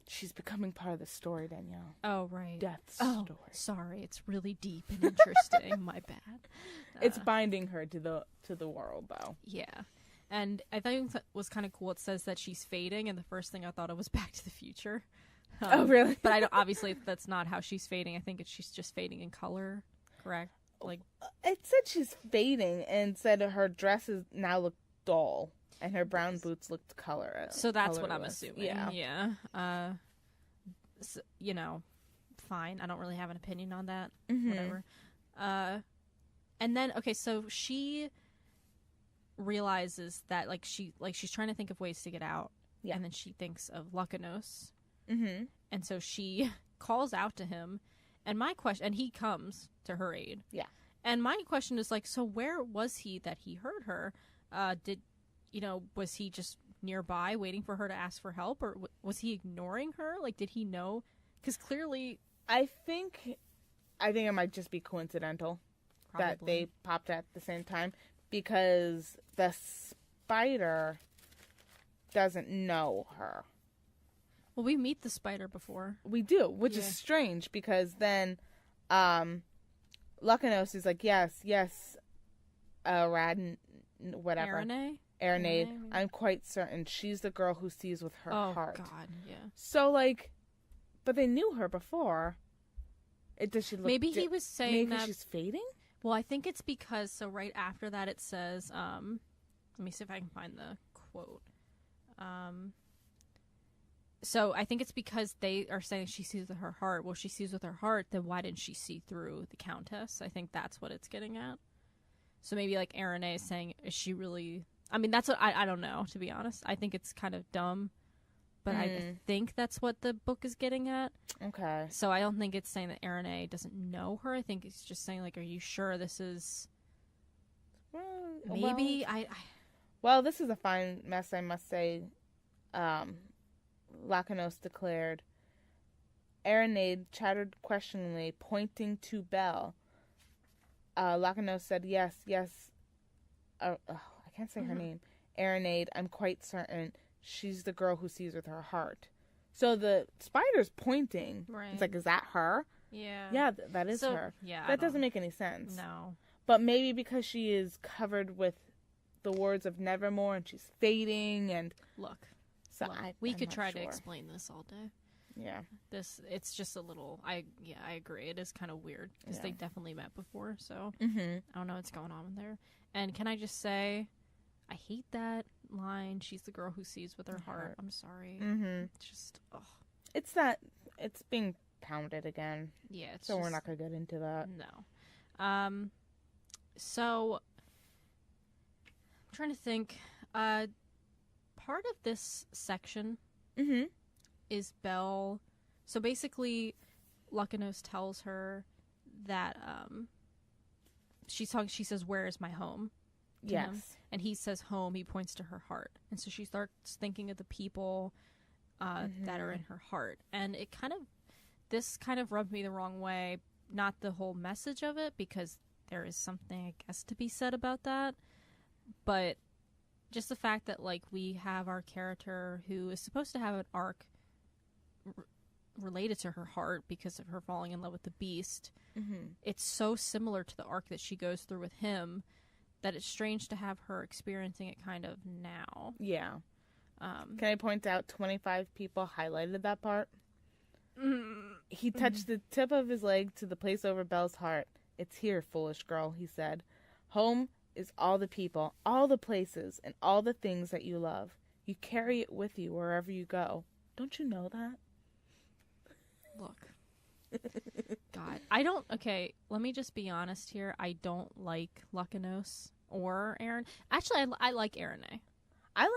She's becoming part of the story, Danielle. Oh, right. Death's story. Sorry. It's really deep and interesting. My bad. It's binding her to the world, though. Yeah. And I think that was kind of cool. It says that she's fading, and the first thing I thought of was Back to the Future. Oh, really? But I don't, obviously, that's not how she's fading. I think she's just fading in color, correct? Like, it said she's fading, and said her dresses now look dull, and her brown boots looked colorless. So that's what I'm assuming. Yeah. So, fine. I don't really have an opinion on that. Mm-hmm. Whatever. And then, okay, so she realizes that she's trying to think of ways to get out. Yeah. And then she thinks of Lucanos. Mm-hmm. And so she calls out to him, and he comes to her aid. Yeah. And my question is, so where was he that he heard her? Was he just nearby waiting for her to ask for help, or was he ignoring her? Did he know? Because clearly... I think it might just be coincidental that they popped at the same time, because the spider doesn't know her. Well, we meet the spider before. We do, which is strange, because then Lucanos is like, yes, whatever. Aranade, I'm quite certain she's the girl who sees with her heart. Oh, God, yeah. So, but they knew her before. Does she look... Maybe he was saying maybe she's fading? Well, I think it's because, so right after that it says, let me see if I can find the quote. So I think it's because they are saying she sees with her heart. Well, she sees with her heart, then why didn't she see through the Countess? I think that's what it's getting at. So maybe Aranay is saying, is she really... I mean, that's what... I don't know, to be honest. I think it's kind of dumb. But I think that's what the book is getting at. Okay. So I don't think it's saying that Aranay doesn't know her. I think it's just saying, are you sure this is... Maybe Well, this is a fine mess, I must say. Lucanos declared. Aranade chattered questioningly, pointing to Belle. Lucanos said, yes. I can't say her name. Aranade, I'm quite certain she's the girl who sees with her heart. So the spider's pointing. Right. It's is that her? Yeah. Yeah, that is her. Yeah. That doesn't make any sense. No. But maybe because she is covered with the words of Nevermore and she's fading and... Look. So we could try to explain this all day. Yeah. It's just a little... I agree. It is kind of weird because they definitely met before, so I don't know what's going on there. And can I just say... I hate that line. She's the girl who sees with her heart. I'm sorry. Mm-hmm. It's just, it's being pounded again. Yeah. We're not going to get into that. No. So, I'm trying to think. Part of this section is Belle. So basically, Lucanos tells her that she says, "Where is my home?" Yes. Him. And he says home, he points to her heart. And so she starts thinking of the people that are in her heart. And this kind of rubbed me the wrong way. Not the whole message of it, because there is something, I guess, to be said about that. But just the fact that, we have our character who is supposed to have an arc related to her heart because of her falling in love with the beast. Mm-hmm. It's so similar to the arc that she goes through with him that it's strange to have her experiencing it kind of now. Yeah. Can I point out 25 people highlighted that part? He touched the tip of his leg to the place over Belle's heart. It's here, foolish girl, he said. Home is all the people, all the places, and all the things that you love. You carry it with you wherever you go. Don't you know that? Look. God. Okay, let me just be honest here. I don't like Lucanos or Aaron. Actually, I like Aranay. I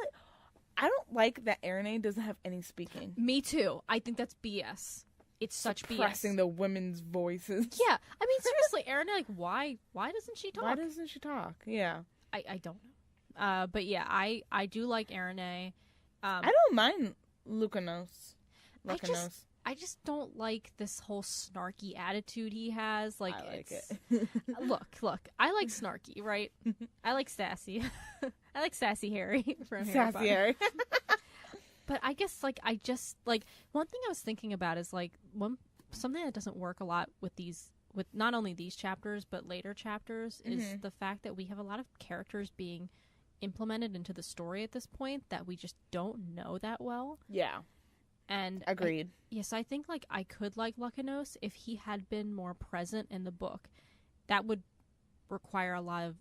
don't like that Aranay doesn't have any speaking. Me too. I think that's BS. It's such BS. Suppressing the women's voices. Yeah. I mean, seriously, Aranay, why doesn't she talk? Why doesn't she talk? Yeah. I don't know. But yeah, I do like Aranay. I don't mind Lucanos. I just don't like this whole snarky attitude he has. Like, I like it. Look, I like snarky, right? I like sassy. I like sassy Harry from Harry Potter. Sassy Harry. But I guess, like, one thing I was thinking about is, like, something that doesn't work a lot with not only these chapters, but later chapters, is the fact that we have a lot of characters being implemented into the story at this point that we just don't know that well. Yeah. And agreed. Yes, I think, like, I could like Lucanos if he had been more present in the book. That would require a lot of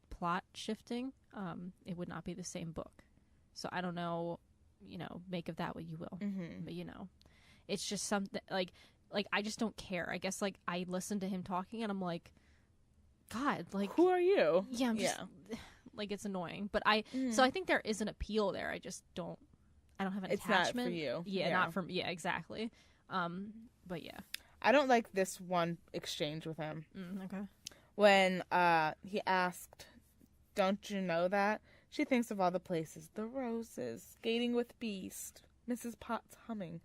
plot shifting. It would not be the same book. So I don't know, make of that what you will. But, it's just something, like I just don't care. I guess, like, I listen to him talking and I'm like, God, like, who are you? Yeah, I'm just, like, it's annoying. But so I think there is an appeal there. I just don't have an attachment. It's not for you. Yeah, not for me. Yeah, exactly. But yeah. I don't like this one exchange with him. Okay. When he asked, "Don't you know that?" She thinks of all the places. The roses, skating with Beast, Mrs. Potts humming,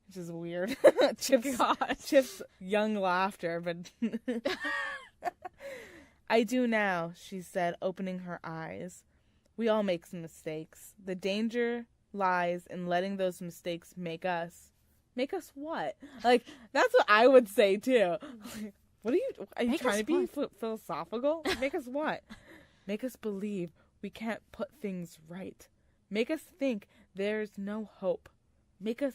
which is weird. Chip's young laughter, but... "I do now," she said, opening her eyes. "We all make some mistakes. The danger lies in letting those mistakes make us. Make us what?" Like, that's what I would say, too. What are you trying to be philosophical? Make us what? Make us believe we can't put things right. Make us think there's no hope. Make us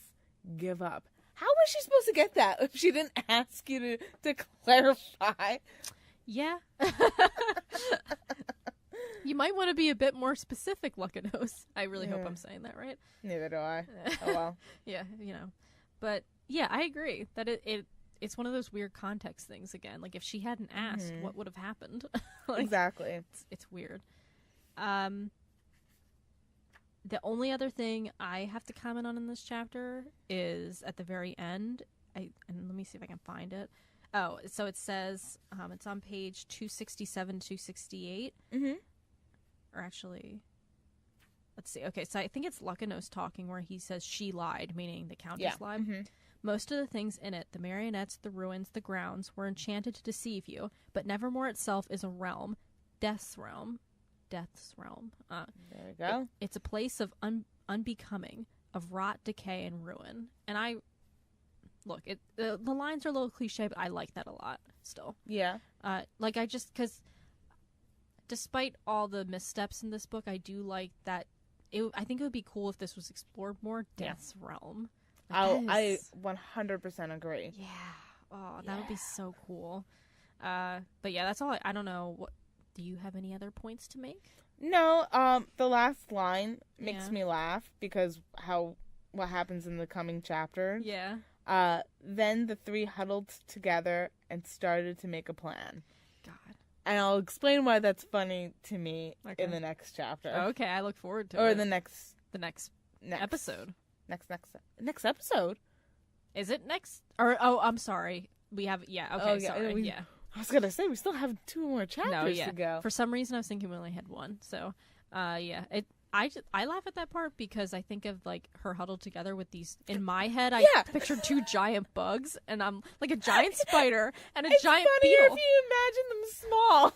give up. How was she supposed to get that if she didn't ask you to clarify? Yeah. You might want to be a bit more specific, Lucanos. I really hope I'm saying that right. Neither do I. Oh, well. Yeah, But, yeah, I agree that it's one of those weird context things again. Like, if she hadn't asked, what would have happened? Like, exactly. It's weird. The only other thing I have to comment on in this chapter is at the very end. And let me see if I can find it. Oh, so it says, it's on page 267, 268. Or actually, let's see. Okay, so I think it's Lucanos talking where he says she lied, meaning the Countess lied. Most of the things in it, the marionettes, the ruins, the grounds, were enchanted to deceive you, but Nevermore itself is a realm. Death's realm. There we go. It's a place of unbecoming, of rot, decay, and ruin. And look, the lines are a little cliche, but I like that a lot still. Yeah. Because despite all the missteps in this book, I do like that. I think it would be cool if this was explored more. Death's realm. I 100% agree. Yeah. Oh, that would be so cool. But yeah, that's all. I don't know. Do you have any other points to make? No. The last line makes me laugh because what happens in the coming chapter. Yeah. Then the three huddled together and started to make a plan. God. And I'll explain why that's funny to me in the next chapter. Okay, I look forward to it. Or the next episode. Next episode. Is it next? Or I'm sorry. We have okay, sorry. I was gonna say we still have 2 more chapters to go. For some reason I was thinking we only had 1. So I laugh at that part because I think of like her huddled together with these in my head. I pictured 2 giant bugs and I'm like a giant spider and a giant beetle. If you imagine them small.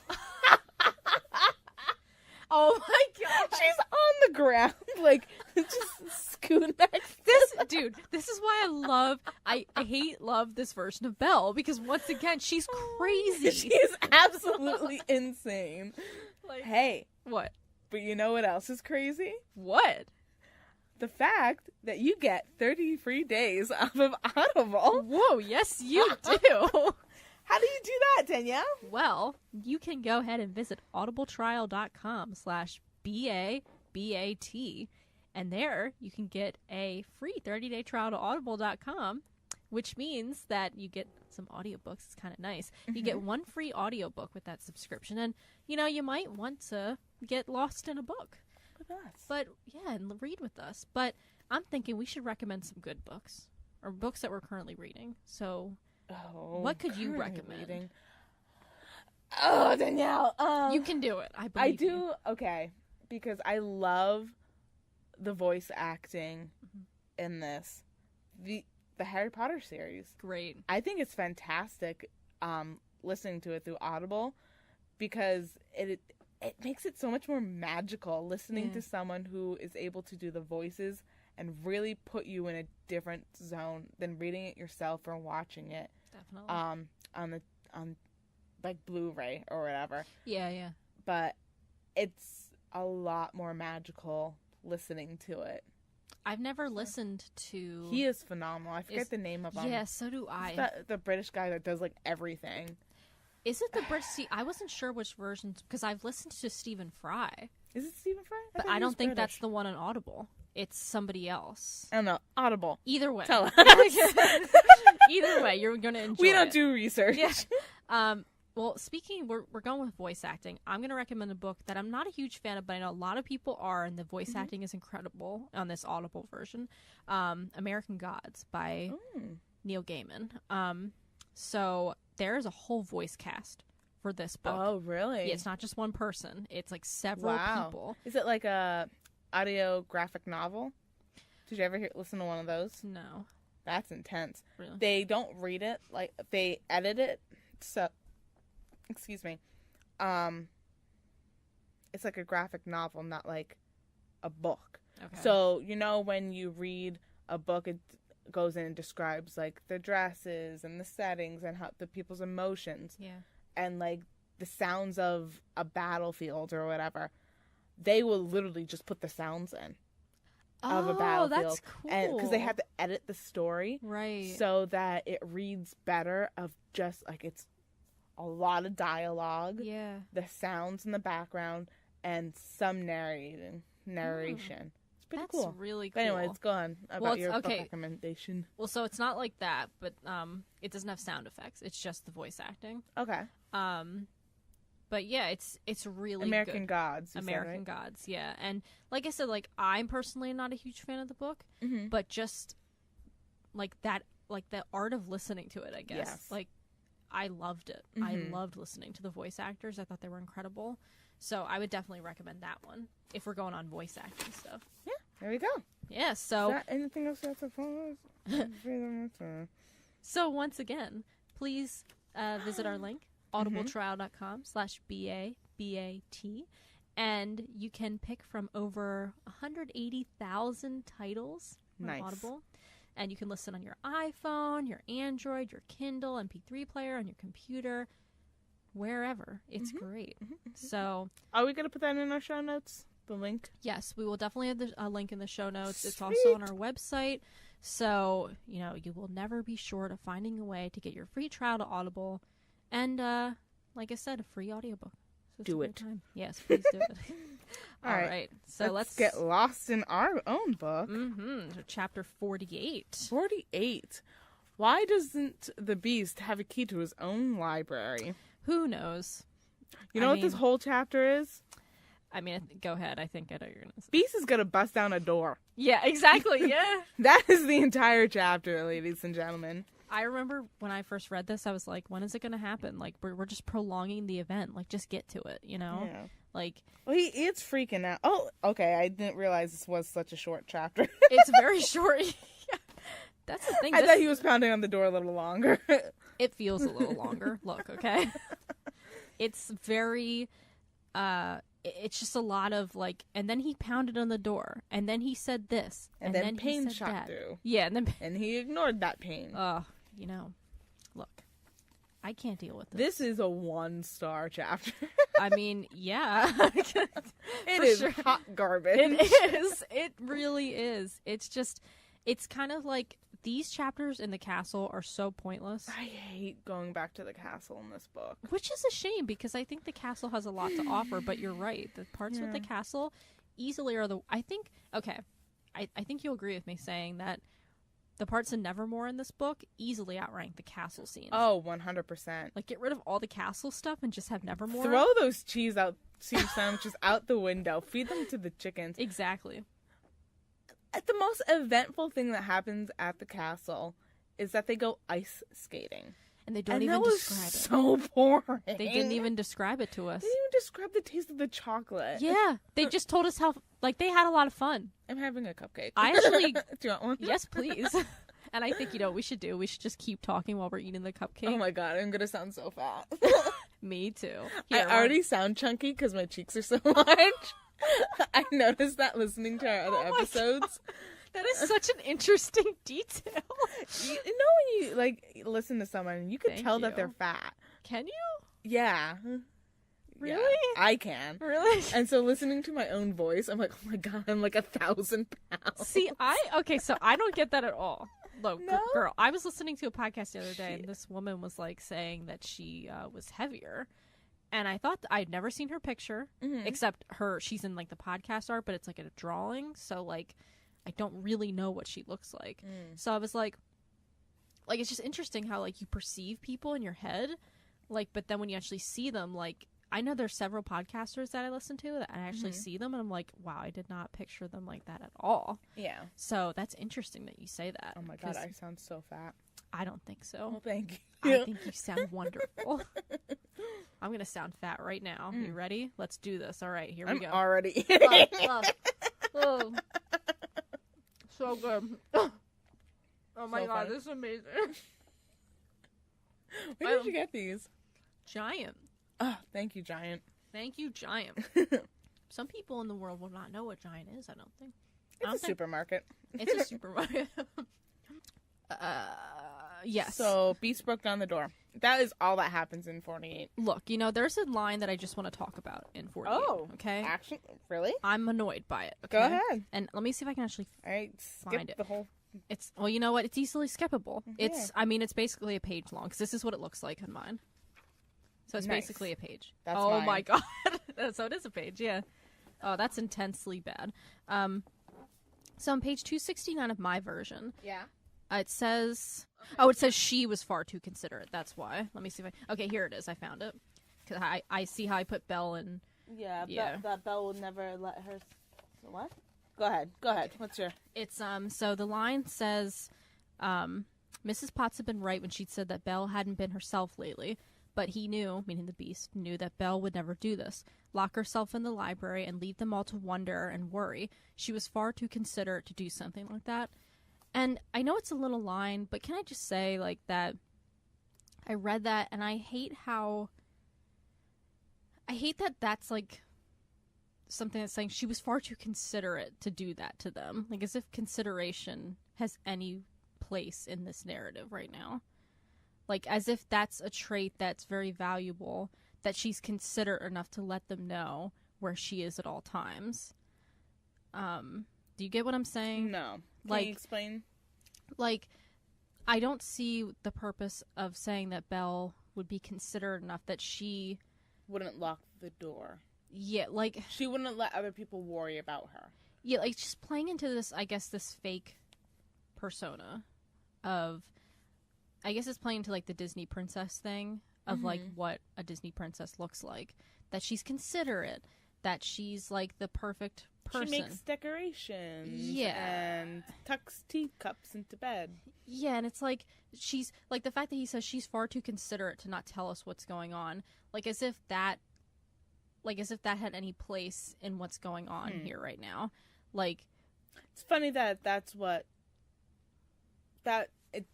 Oh my god. She's on the ground, like just scooting back. This is why I love this version of Belle, because once again she's crazy. She is absolutely insane. Like, hey, what? But you know what else is crazy? What? The fact that you get 30 free days off of Audible. Whoa, yes you do. How do you do that, Danielle? Well, you can go ahead and visit audibletrial.com/BaBaT, and there you can get a free 30-day trial to audible.com, which means that you get some audiobooks. It's kind of nice. You get 1 free audiobook with that subscription, and you might want to get lost in a book with us. But and read with us. But I'm thinking we should recommend some good books or books that we're currently reading. So what could you recommend? Reading. Oh, Danielle. You can do it. I do. You. Okay. Because I love the voice acting in this. The Harry Potter series. Great. I think it's fantastic listening to it through Audible because it makes it so much more magical listening to someone who is able to do the voices and really put you in a different zone than reading it yourself or watching it. Definitely. On like Blu-ray or whatever. Yeah. But it's a lot more magical listening to it. I've never listened to... He is phenomenal. I forget the name of him. Yeah, so do I. It's the British guy that does, like, everything. Is it the British... See, I wasn't sure which versions, because I've listened to Stephen Fry. Is it Stephen Fry? But I don't think that's the one on Audible. It's somebody else. I don't know. Audible. Either way. Tell us. Either way, you're going to enjoy We don't it. do research. Yeah. Well, we're going with voice acting. I'm going to recommend a book that I'm not a huge fan of, but I know a lot of people are, and the voice acting is incredible on this Audible version. American Gods by Neil Gaiman. So there's a whole voice cast for this book. Oh, really? Yeah, it's not just one person. It's like several people. Is it like a audio graphic novel? Did you ever listen to one of those? No. That's intense. Really? They don't read it. Like, they edit it. So... Excuse me. It's like a graphic novel, not like a book. Okay. So, you know, when you read a book, it goes in and describes like the dresses and the settings and how the people's emotions. Yeah. And like the sounds of a battlefield or whatever. They will literally just put the sounds in of a battlefield. That's cool. And because they have to edit the story. Right. So that it reads better of just like it's a lot of dialogue, the sounds in the background, and some narration. It's pretty cool. That's really cool. But anyways, go on about your book recommendation. Well, so it's not like that, but it doesn't have sound effects. It's just the voice acting. Okay. But yeah, it's really American good. Gods. American Gods, yeah. And like I said, like I'm personally not a huge fan of the book, but just like that, like the art of listening to it, I guess. Yes. Like I loved it. I loved listening to the voice actors. I thought they were incredible. So I would definitely recommend that one if we're going on voice acting stuff. Yeah, there we go. Yeah, so... Is that anything else you have to follow? So once again, please visit our link, audibletrial.com/BaBaT, and you can pick from over 180,000 titles on Audible. And you can listen on your iPhone, your Android, your Kindle, MP3 player, on your computer, wherever. It's great. So, are we going to put that in our show notes? The link? Yes, we will definitely have a link in the show notes. Sweet. It's also on our website. So, you know, you will never be short of finding a way to get your free trial to Audible. And, like I said, a free audiobook. So do it. Yes, please do it. All right. So let's get lost in our own book. So chapter 48. 48. Why doesn't the Beast have a key to his own library? Who knows? You know what this whole chapter is? I mean, go ahead. I think I know you're going to say. Beast is going to bust down a door. Yeah, exactly. Yeah. That is the entire chapter, ladies and gentlemen. I remember when I first read this, I was like, when is it going to happen? Like, we're just prolonging the event. Like, just get to it, you know? Yeah. Like... Well, it's freaking out. Oh, okay. I didn't realize this was such a short chapter. It's very short. Yeah. That's the thing. I thought he was pounding on the door a little longer. It feels a little longer. Look, okay? It's very... It's just a lot of, like... And then he pounded on the door. And then he said this. And then pain shot through. Yeah, and then... And he ignored that pain. You know, look, I can't deal with This this. is a 1-star chapter. I mean, yeah. It is hot garbage. It is. It really is. It's just, it's kind of like these chapters in the castle are so pointless. I hate going back to the castle in this book. Which is a shame because I think the castle has a lot to offer, but you're right. The parts with the castle easily are I think you'll agree with me saying that the parts in Nevermore in this book easily outrank the castle scenes. Oh, 100%. Like, get rid of all the castle stuff and just have Nevermore. Throw those cheese sandwiches out the window. Feed them to the chickens. Exactly. The most eventful thing that happens at the castle is that they go ice skating. And they don't and even that was describe it. so boring. They didn't even describe it to us. They didn't even describe the taste of the chocolate. Yeah, they just told us how, like, they had a lot of fun. I'm having a cupcake. I actually... Do you want one? Yes, please. And I think, you know, we should just keep talking while we're eating the cupcake. Oh my god, I'm gonna sound so fat. Me too. Here, I already sound chunky because my cheeks are so large. I noticed that listening to our other episodes. That is such an interesting detail. You know when you, like, listen to someone, you can tell that they're fat. Can you? Yeah. Really? Yeah, I can. Really? And so listening to my own voice, I'm like, oh my god, I'm like 1,000 pounds. See, so I don't get that at all. Look, No? girl, I was listening to a podcast the other day, and this woman was, like, saying that she was heavier. And I thought I'd never seen her picture, except she's in, like, the podcast art, but it's, like, a drawing. So, like, I don't really know what she looks like. So I was like, it's just interesting how, like, you perceive people in your head, like, but then when you actually see them, like, I know there's several podcasters that I listen to that I actually see them, and I'm like, wow, I did not picture them like that at all. Yeah. So that's interesting that you say that. Oh my god, I sound so fat. I don't think so. Well, thank you. I think you sound wonderful. I'm going to sound fat right now. You ready? Let's do this. All right, here we go. I'm already eating. Oh. So good. Oh my god, this is amazing. Where did you get these? Giant. Oh, thank you, Giant. Thank you, Giant. Some people in the world will not know what Giant is, I don't think. It's a supermarket. It's a supermarket. Yes. So, Beast broke down the door. That is all that happens in 48. Look, you know, there's a line that I just want to talk about in 48. Oh, okay. Actually, really? I'm annoyed by it. Okay? Go ahead. And let me see if I can actually find it. The whole... Well, you know what? It's easily skippable. Okay. It's basically a page long, because this is what it looks like on mine. So it's basically a page. That's mine. My god. So it is a page, yeah. Oh, that's intensely bad. So on page 269 of my version, it says... Oh, it says she was far too considerate. That's why. Let me see if I... Okay, here it is. I found it. Because I see how I put Belle in... Yeah. That Belle would never let her... What? Go ahead. What's your... It's, so the line says, Mrs. Potts had been right when she said that Belle hadn't been herself lately. But he knew, meaning the Beast, knew that Belle would never do this. Lock herself in the library and leave them all to wonder and worry. She was far too considerate to do something like that. And I know it's a little line, but can I just say, like, that I read that and I hate that that's, like, something that's saying she was far too considerate to do that to them. Like, as if consideration has any place in this narrative right now. Like, as if that's a trait that's very valuable, that she's considerate enough to let them know where she is at all times. Do you get what I'm saying? No. Can you explain? Like, I don't see the purpose of saying that Belle would be considerate enough that she... wouldn't lock the door. Yeah, like... she wouldn't let other people worry about her. Yeah, like, just playing into this, I guess, this fake persona of... I guess it's playing into, like, the Disney princess thing of, like, what a Disney princess looks like. That she's considerate. That she's, like, the perfect person. She makes decorations. Yeah. And tucks teacups into bed. Yeah, and it's, like, she's... like, the fact that he says she's far too considerate to not tell us what's going on. Like, as if that... like, as if that had any place in what's going on here right now. Like... it's funny that that's what...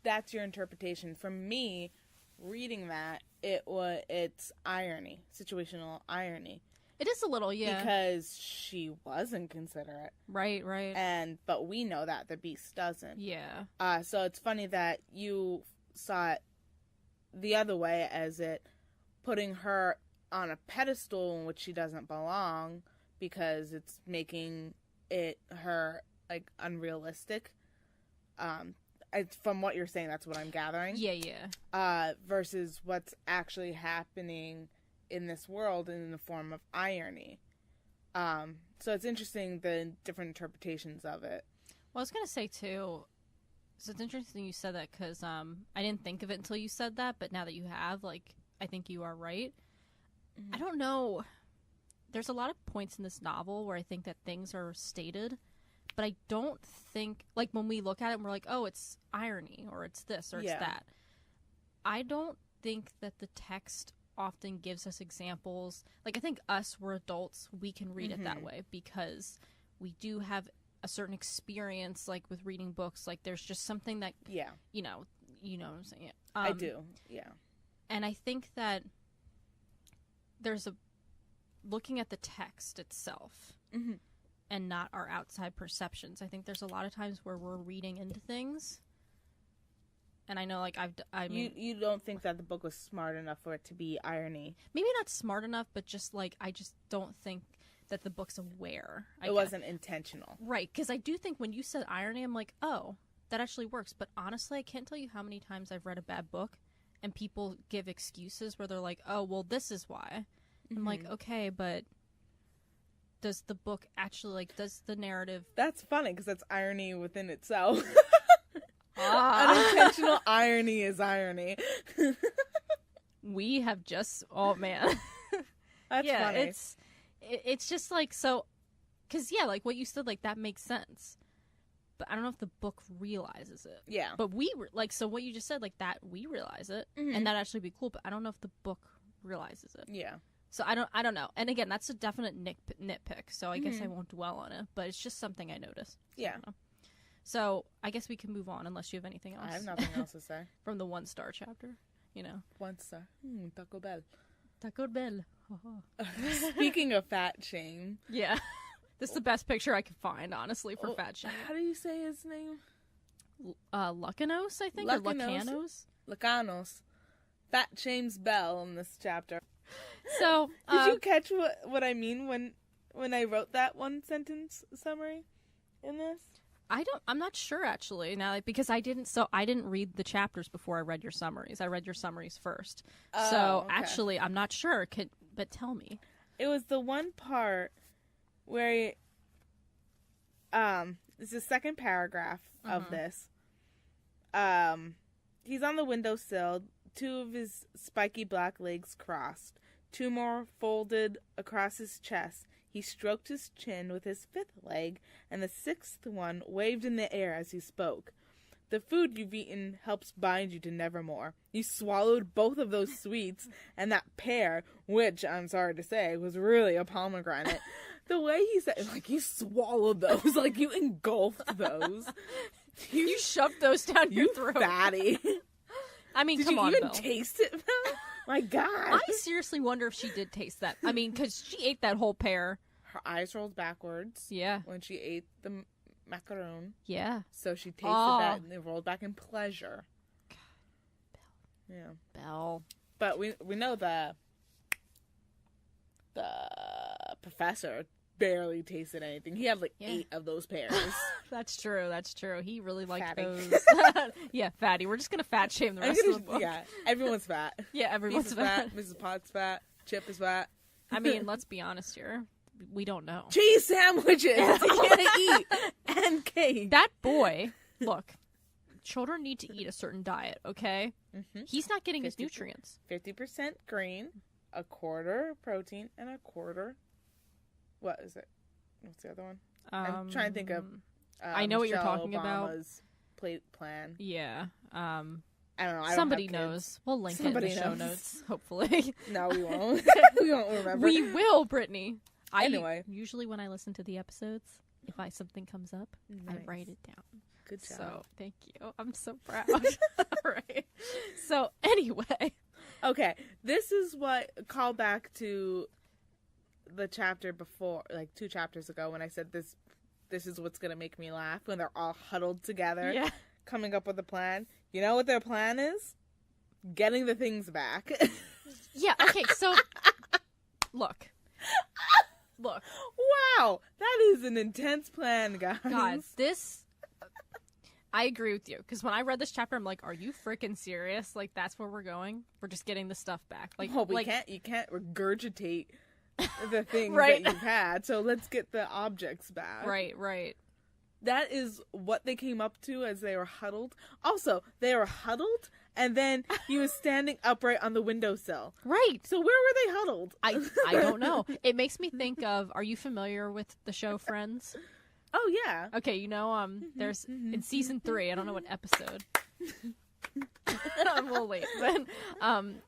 that's your interpretation. For me, reading that, it's irony, situational irony. It is a little, yeah. Because she wasn't considerate. Right. But we know that the Beast doesn't. Yeah. So it's funny that you saw it the other way, as it putting her on a pedestal in which she doesn't belong, because it's making her, like, unrealistic. From what you're saying, that's what I'm gathering. Yeah. Versus what's actually happening in this world in the form of irony. So it's interesting, the different interpretations of it. Well, I was going to say, too, so it's interesting you said that, because I didn't think of it until you said that, but now that you have, like, I think you are right. I don't know. There's a lot of points in this novel where I think that things are stated, but I don't think, like, when we look at it and we're like, oh, it's irony, or it's this, or it's that. I don't think that the text often gives us examples. Like, I think we're adults, we can read it that way because we do have a certain experience, like, with reading books. Like, there's just something that, you know what I'm saying? I do, yeah. And I think that there's looking at the text itself and not our outside perceptions. I think there's a lot of times where we're reading into things. And I know, like, I mean... You don't think that the book was smart enough for it to be irony? Maybe not smart enough, but just, like, I just don't think that the book's aware. It wasn't intentional. Right, because I do think when you said irony, I'm like, oh, that actually works. But honestly, I can't tell you how many times I've read a bad book and people give excuses where they're like, oh, well, this is why. I'm like, okay, but does the book actually, like, does the narrative... That's funny, because that's irony within itself. Unintentional irony is irony. We have just... Oh, man. That's funny. It's just, like, so... Because, yeah, like, what you said, like, that makes sense. But I don't know if the book realizes it. Yeah. But so what you just said, like, that, we realize it. And that'd actually be cool, but I don't know if the book realizes it. Yeah. So I don't know. And again, that's a definite nitpick, so I guess I won't dwell on it. But it's just something I noticed. Yeah. So I guess we can move on unless you have anything else. I have nothing else to say. From the 1-star chapter, you know. 1-star. Taco Bell. Taco Bell. Speaking of fat shame. Yeah. This is the best picture I could find, honestly, for fat shame. How do you say his name? Lucanos, I think? Or Lucanos? Lucanos. Fat shames Belle in this chapter. So, did you catch what I mean when I wrote that one sentence summary in this? I'm not sure actually now, like, because I didn't read the chapters before I read your summaries. I read your summaries first. So okay. Actually, I'm not sure. But tell me. It was the one part where it's the second paragraph of this. He's on the windowsill, 2 of his spiky black legs crossed, 2 more folded across his chest. He stroked his chin with his 5th leg, and the 6th one waved in the air as he spoke. The food you've eaten helps bind you to nevermore. You swallowed both of those sweets, and that pear, which, I'm sorry to say, was really a pomegranate. The way he said, like, you swallowed those, like, you engulfed those. You shoved those down your throat. You fatty. I mean, come on, Belle. Did you even taste it, Belle? My God. I seriously wonder if she did taste that. I mean, because she ate that whole pear. Her eyes rolled backwards. Yeah. When she ate the macaron. Yeah. So she tasted that and they rolled back in pleasure. God, Belle. Yeah. Belle. But we know the professor barely tasted anything. He had like 8 of those pears. That's true. He really liked fatty. those. Yeah, fatty. We're just going to fat shame the rest of the book. Yeah, everyone's fat. Yeah, everyone's fat. Mrs. Potts fat. Chip is fat. I mean, let's be honest here. We don't know. Cheese sandwiches! You can't eat! And cake! That boy, look, children need to eat a certain diet, okay? Mm-hmm. He's not getting his nutrients. 50% green, a quarter protein, and a quarter... What is it? What's the other one? I'm trying to think of... I know what you're talking Obama's plan. Yeah. I don't know. Somebody knows. We'll link it in the show notes, hopefully. No, we won't. We won't remember. We will, Brittany. Anyway. Usually when I listen to the episodes, if something comes up, nice. I write it down. Good job. So, thank you. I'm so proud. All right. So, anyway. Okay. This is what called back to the chapter before, like 2 chapters ago, when I said this is what's going to make me laugh, when they're all huddled together, coming up with a plan. You know what their plan is? Getting the things back. Yeah, okay, so, look. Wow, that is an intense plan, guys. God, I agree with you, because when I read this chapter, I'm like, are you freaking serious? Like, that's where we're going? We're just getting the stuff back. Like, you can't regurgitate the things that you've had, so let's get the objects back. Right. That is what they came up to as they were huddled. Also, they were huddled, and then he was standing upright on the windowsill. Right. So where were they huddled? I don't know. It makes me think of, are you familiar with the show Friends? Oh, yeah. Okay, there's, in season 3, I don't know what episode. I'm a little late. But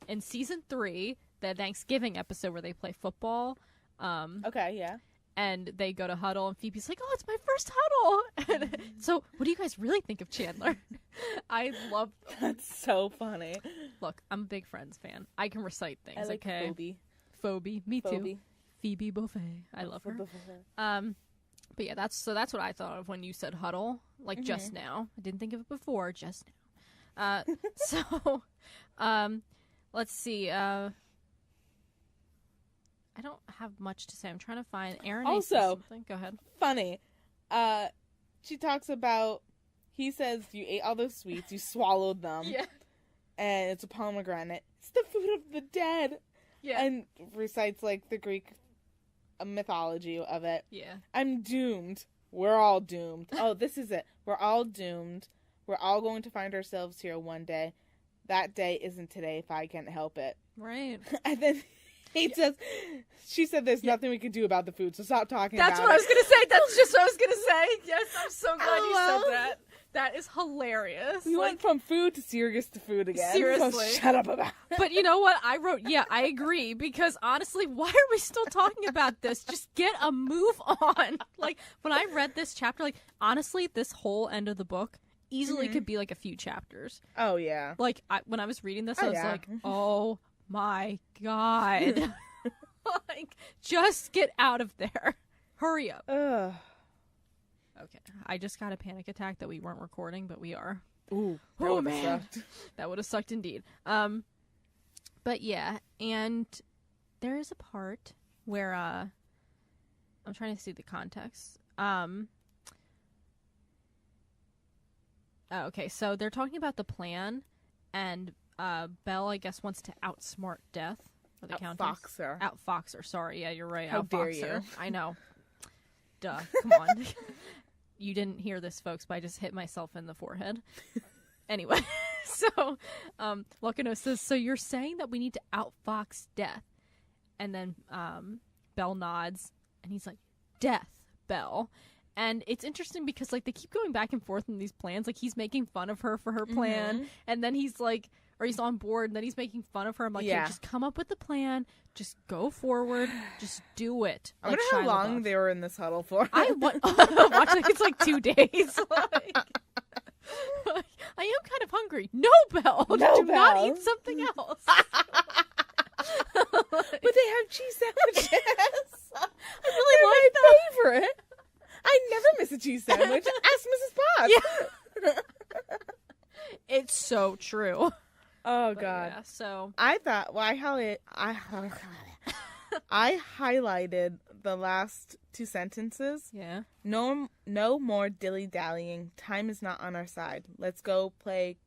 in season 3, the Thanksgiving episode where they play football. Okay, yeah. And they go to huddle, and Phoebe's like, "Oh, it's my first huddle." And so, what do you guys really think of Chandler? I love. That's so funny. Look, I'm a big Friends fan. I can recite things. I like okay, Phoebe, me too. Phoebe Buffet, I love her. But yeah, that's what I thought of when you said huddle, like just now. I didn't think of it before, just now. So, let's see. I don't have much to say. I'm trying to find Aaron. Also, something. Go ahead. Funny. She talks about. He says you ate all those sweets, you swallowed them. Yeah. And it's a pomegranate. It's the food of the dead. Yeah. And recites like the Greek mythology of it. Yeah. I'm doomed. We're all doomed. Oh, this is it. We're all doomed. We're all going to find ourselves here one day. That day isn't today if I can't help it. Right. And then he says, she said there's nothing we can do about the food, so stop talking about it. That's what I was going to say. That's just what I was going to say. Yes, I'm so glad you said that. That is hilarious. We went from food to serious to food again. Seriously. So shut up about it. But you know what? I wrote, yeah, I agree. Because honestly, why are we still talking about this? Just get a move on. Like, when I read this chapter, like, honestly, this whole end of the book easily could be like a few chapters. Oh, yeah. Like, when I was reading this, I was like, oh my God. Like, just get out of there. Hurry up. Ugh. Okay, I just got a panic attack that we weren't recording, but we are. Ooh, that oh would've man, sucked. That would have sucked indeed. But yeah, and there is a part where I'm trying to see the context. Okay, so they're talking about the plan, and Belle, I guess, wants to outsmart Death. Or the Outfox her. Outfox her. Sorry, yeah, you're right. How dare Outfox her. you. I know. Duh. Come on. You didn't hear this, folks, but I just hit myself in the forehead. Anyway, so Lucano says, so you're saying that we need to outfox Death? And then Belle nods, and he's like, Death, Belle. And it's interesting because, like, they keep going back and forth in these plans. Like, he's making fun of her for her plan, and then he's like, or he's on board, and then he's making fun of her. I'm like, yeah, just come up with the plan. Just go forward. Just do it. I wonder how long they were in this huddle for. I watching it's like 2 days. Like, I am kind of hungry. No, Belle. Do not eat something else. But they have cheese sandwiches. I really like my favorite. I never miss a cheese sandwich. Ask Mrs. Potts. Yeah. It's so true. Oh, God. Yeah, so I thought, well, I highlighted the last 2 sentences. Yeah. No more dilly-dallying. Time is not on our side. Let's go pay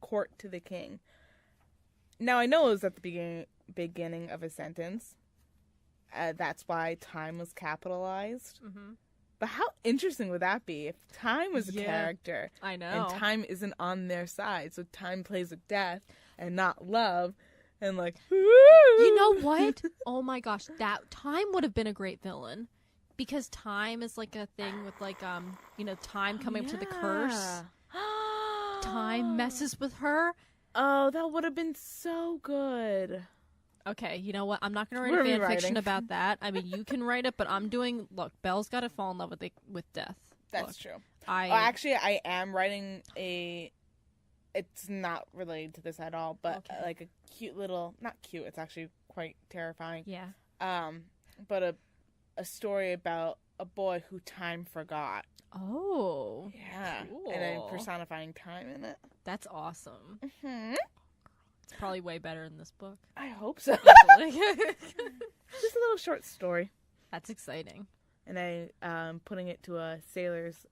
court to the king. Now, I know it was at the beginning of a sentence. That's why time was capitalized. Mm-hmm. But how interesting would that be if time was a character? I know. And time isn't on their side. So time plays with death and not love. And like, woo! You know what? Oh my gosh. That time would have been a great villain. Because time is like a thing with like, time coming up to the curse. Time messes with her. Oh, that would have been so good. Okay, you know what? I'm not going to write a fan fiction about that. I mean, you can write it, but look, Belle's got to fall in love with Death. That's true. Actually, I am writing it's not related to this at all, but like a cute little, not cute, it's actually quite terrifying. Yeah. But a story about a boy who time forgot. Oh. Yeah. Cool. And I'm personifying time in it. That's awesome. Mm-hmm. It's probably way better than this book. I hope so. Just a little short story. That's exciting. And I putting it to a sailor's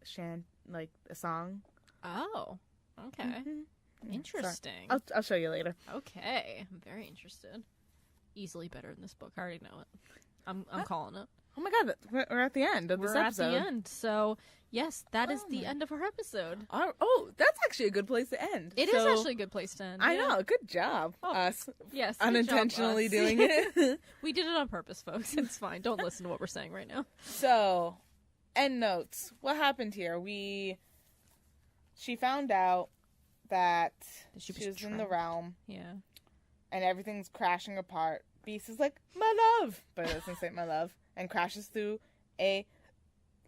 like a song. Oh, okay. Mm-hmm. Interesting. I'll show you later. Okay, I'm very interested. Easily better than this book. I already know it. I'm calling it. Oh my God, we're at the end of this episode. We're at the end, so yes, that is the end of our episode. Oh, that's actually a good place to end. It is actually a good place to end. I know, good job, us. Yes, unintentionally doing it. We did it on purpose, folks. It's fine. Don't listen to what we're saying right now. So, end notes. What happened here? She found out that She she was in the trapped. realm. Yeah. And everything's crashing apart. Beast is like, my love, but it doesn't say my love, and crashes through a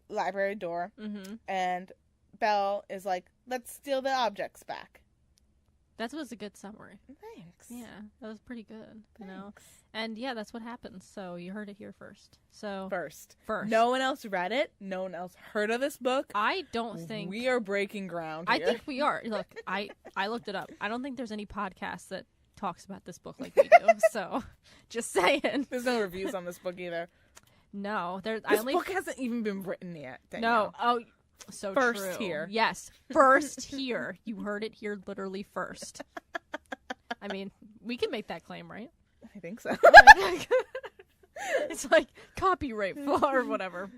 library door. Mm-hmm. And Belle is like, let's steal the objects back. That was a good summary. Thanks. Yeah, that was pretty good. You know, Thanks. and yeah, that's what happens. So you heard it here first. So First. first, No one else read it. No one else heard of this book. I don't think We are breaking ground I here. think we are. Look, I looked it up. I don't think there's any podcast that talks about this book like we do. So, just saying. There's no reviews on this book either. No, there. This book hasn't even been written yet. No. Danielle. Oh, so First true. here. Yes, first here. You heard it here, literally first. I mean, we can make that claim, right? I think so. It's like copyright or whatever.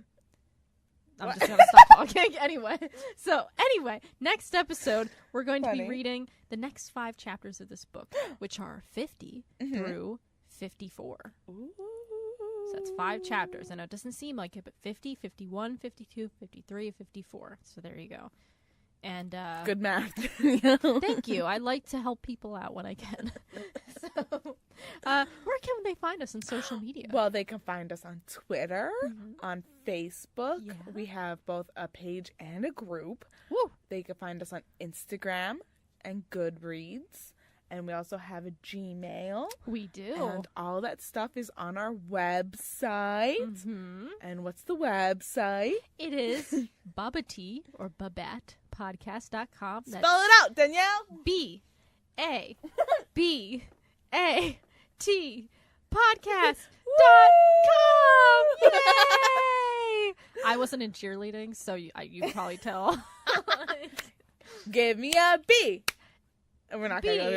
I'm What? just gonna stop talking anyway. So anyway, next episode we're going to be Funny. reading the next 5 chapters of this book, which are 50 through 54. Ooh. So that's 5 chapters. I know it doesn't seem like it, but 50, 51, 52, 53, 54. So there you go. And Good math. thank you. I like to help people out when I can. So, where can they find us on social media? Well, they can find us on Twitter, on Facebook. Yeah. We have both a page and a group. Woo. They can find us on Instagram and Goodreads. And we also have a Gmail. We do. And all that stuff is on our website. Mm-hmm. And what's the website? It is BaBaT or BaBaT podcast.com. Spell it out, Danielle. BaBaT podcast.com. Yay! I wasn't in cheerleading, so you can probably tell. Give me a B. And we're not going to go B.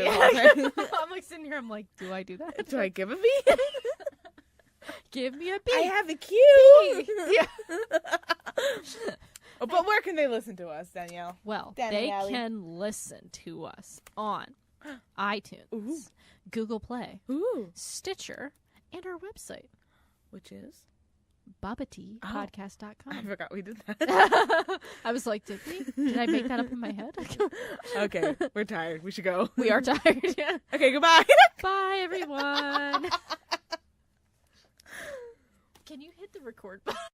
there. I'm like sitting here, I'm like, do I do that? Do I give a B? Give me a B. I have a Q. Yeah. Oh, but where can they listen to us, Danielle? Well, Danielle. they can listen to us on iTunes, Ooh. Google Play, Ooh. Stitcher, and our website, Which is? BaBaTpodcast.com. I forgot we did that. I was like, did we? Did I make that up in my head? Okay, we're tired. We should go. We are tired. Yeah. Okay, goodbye. Bye, everyone. Can you hit the record button?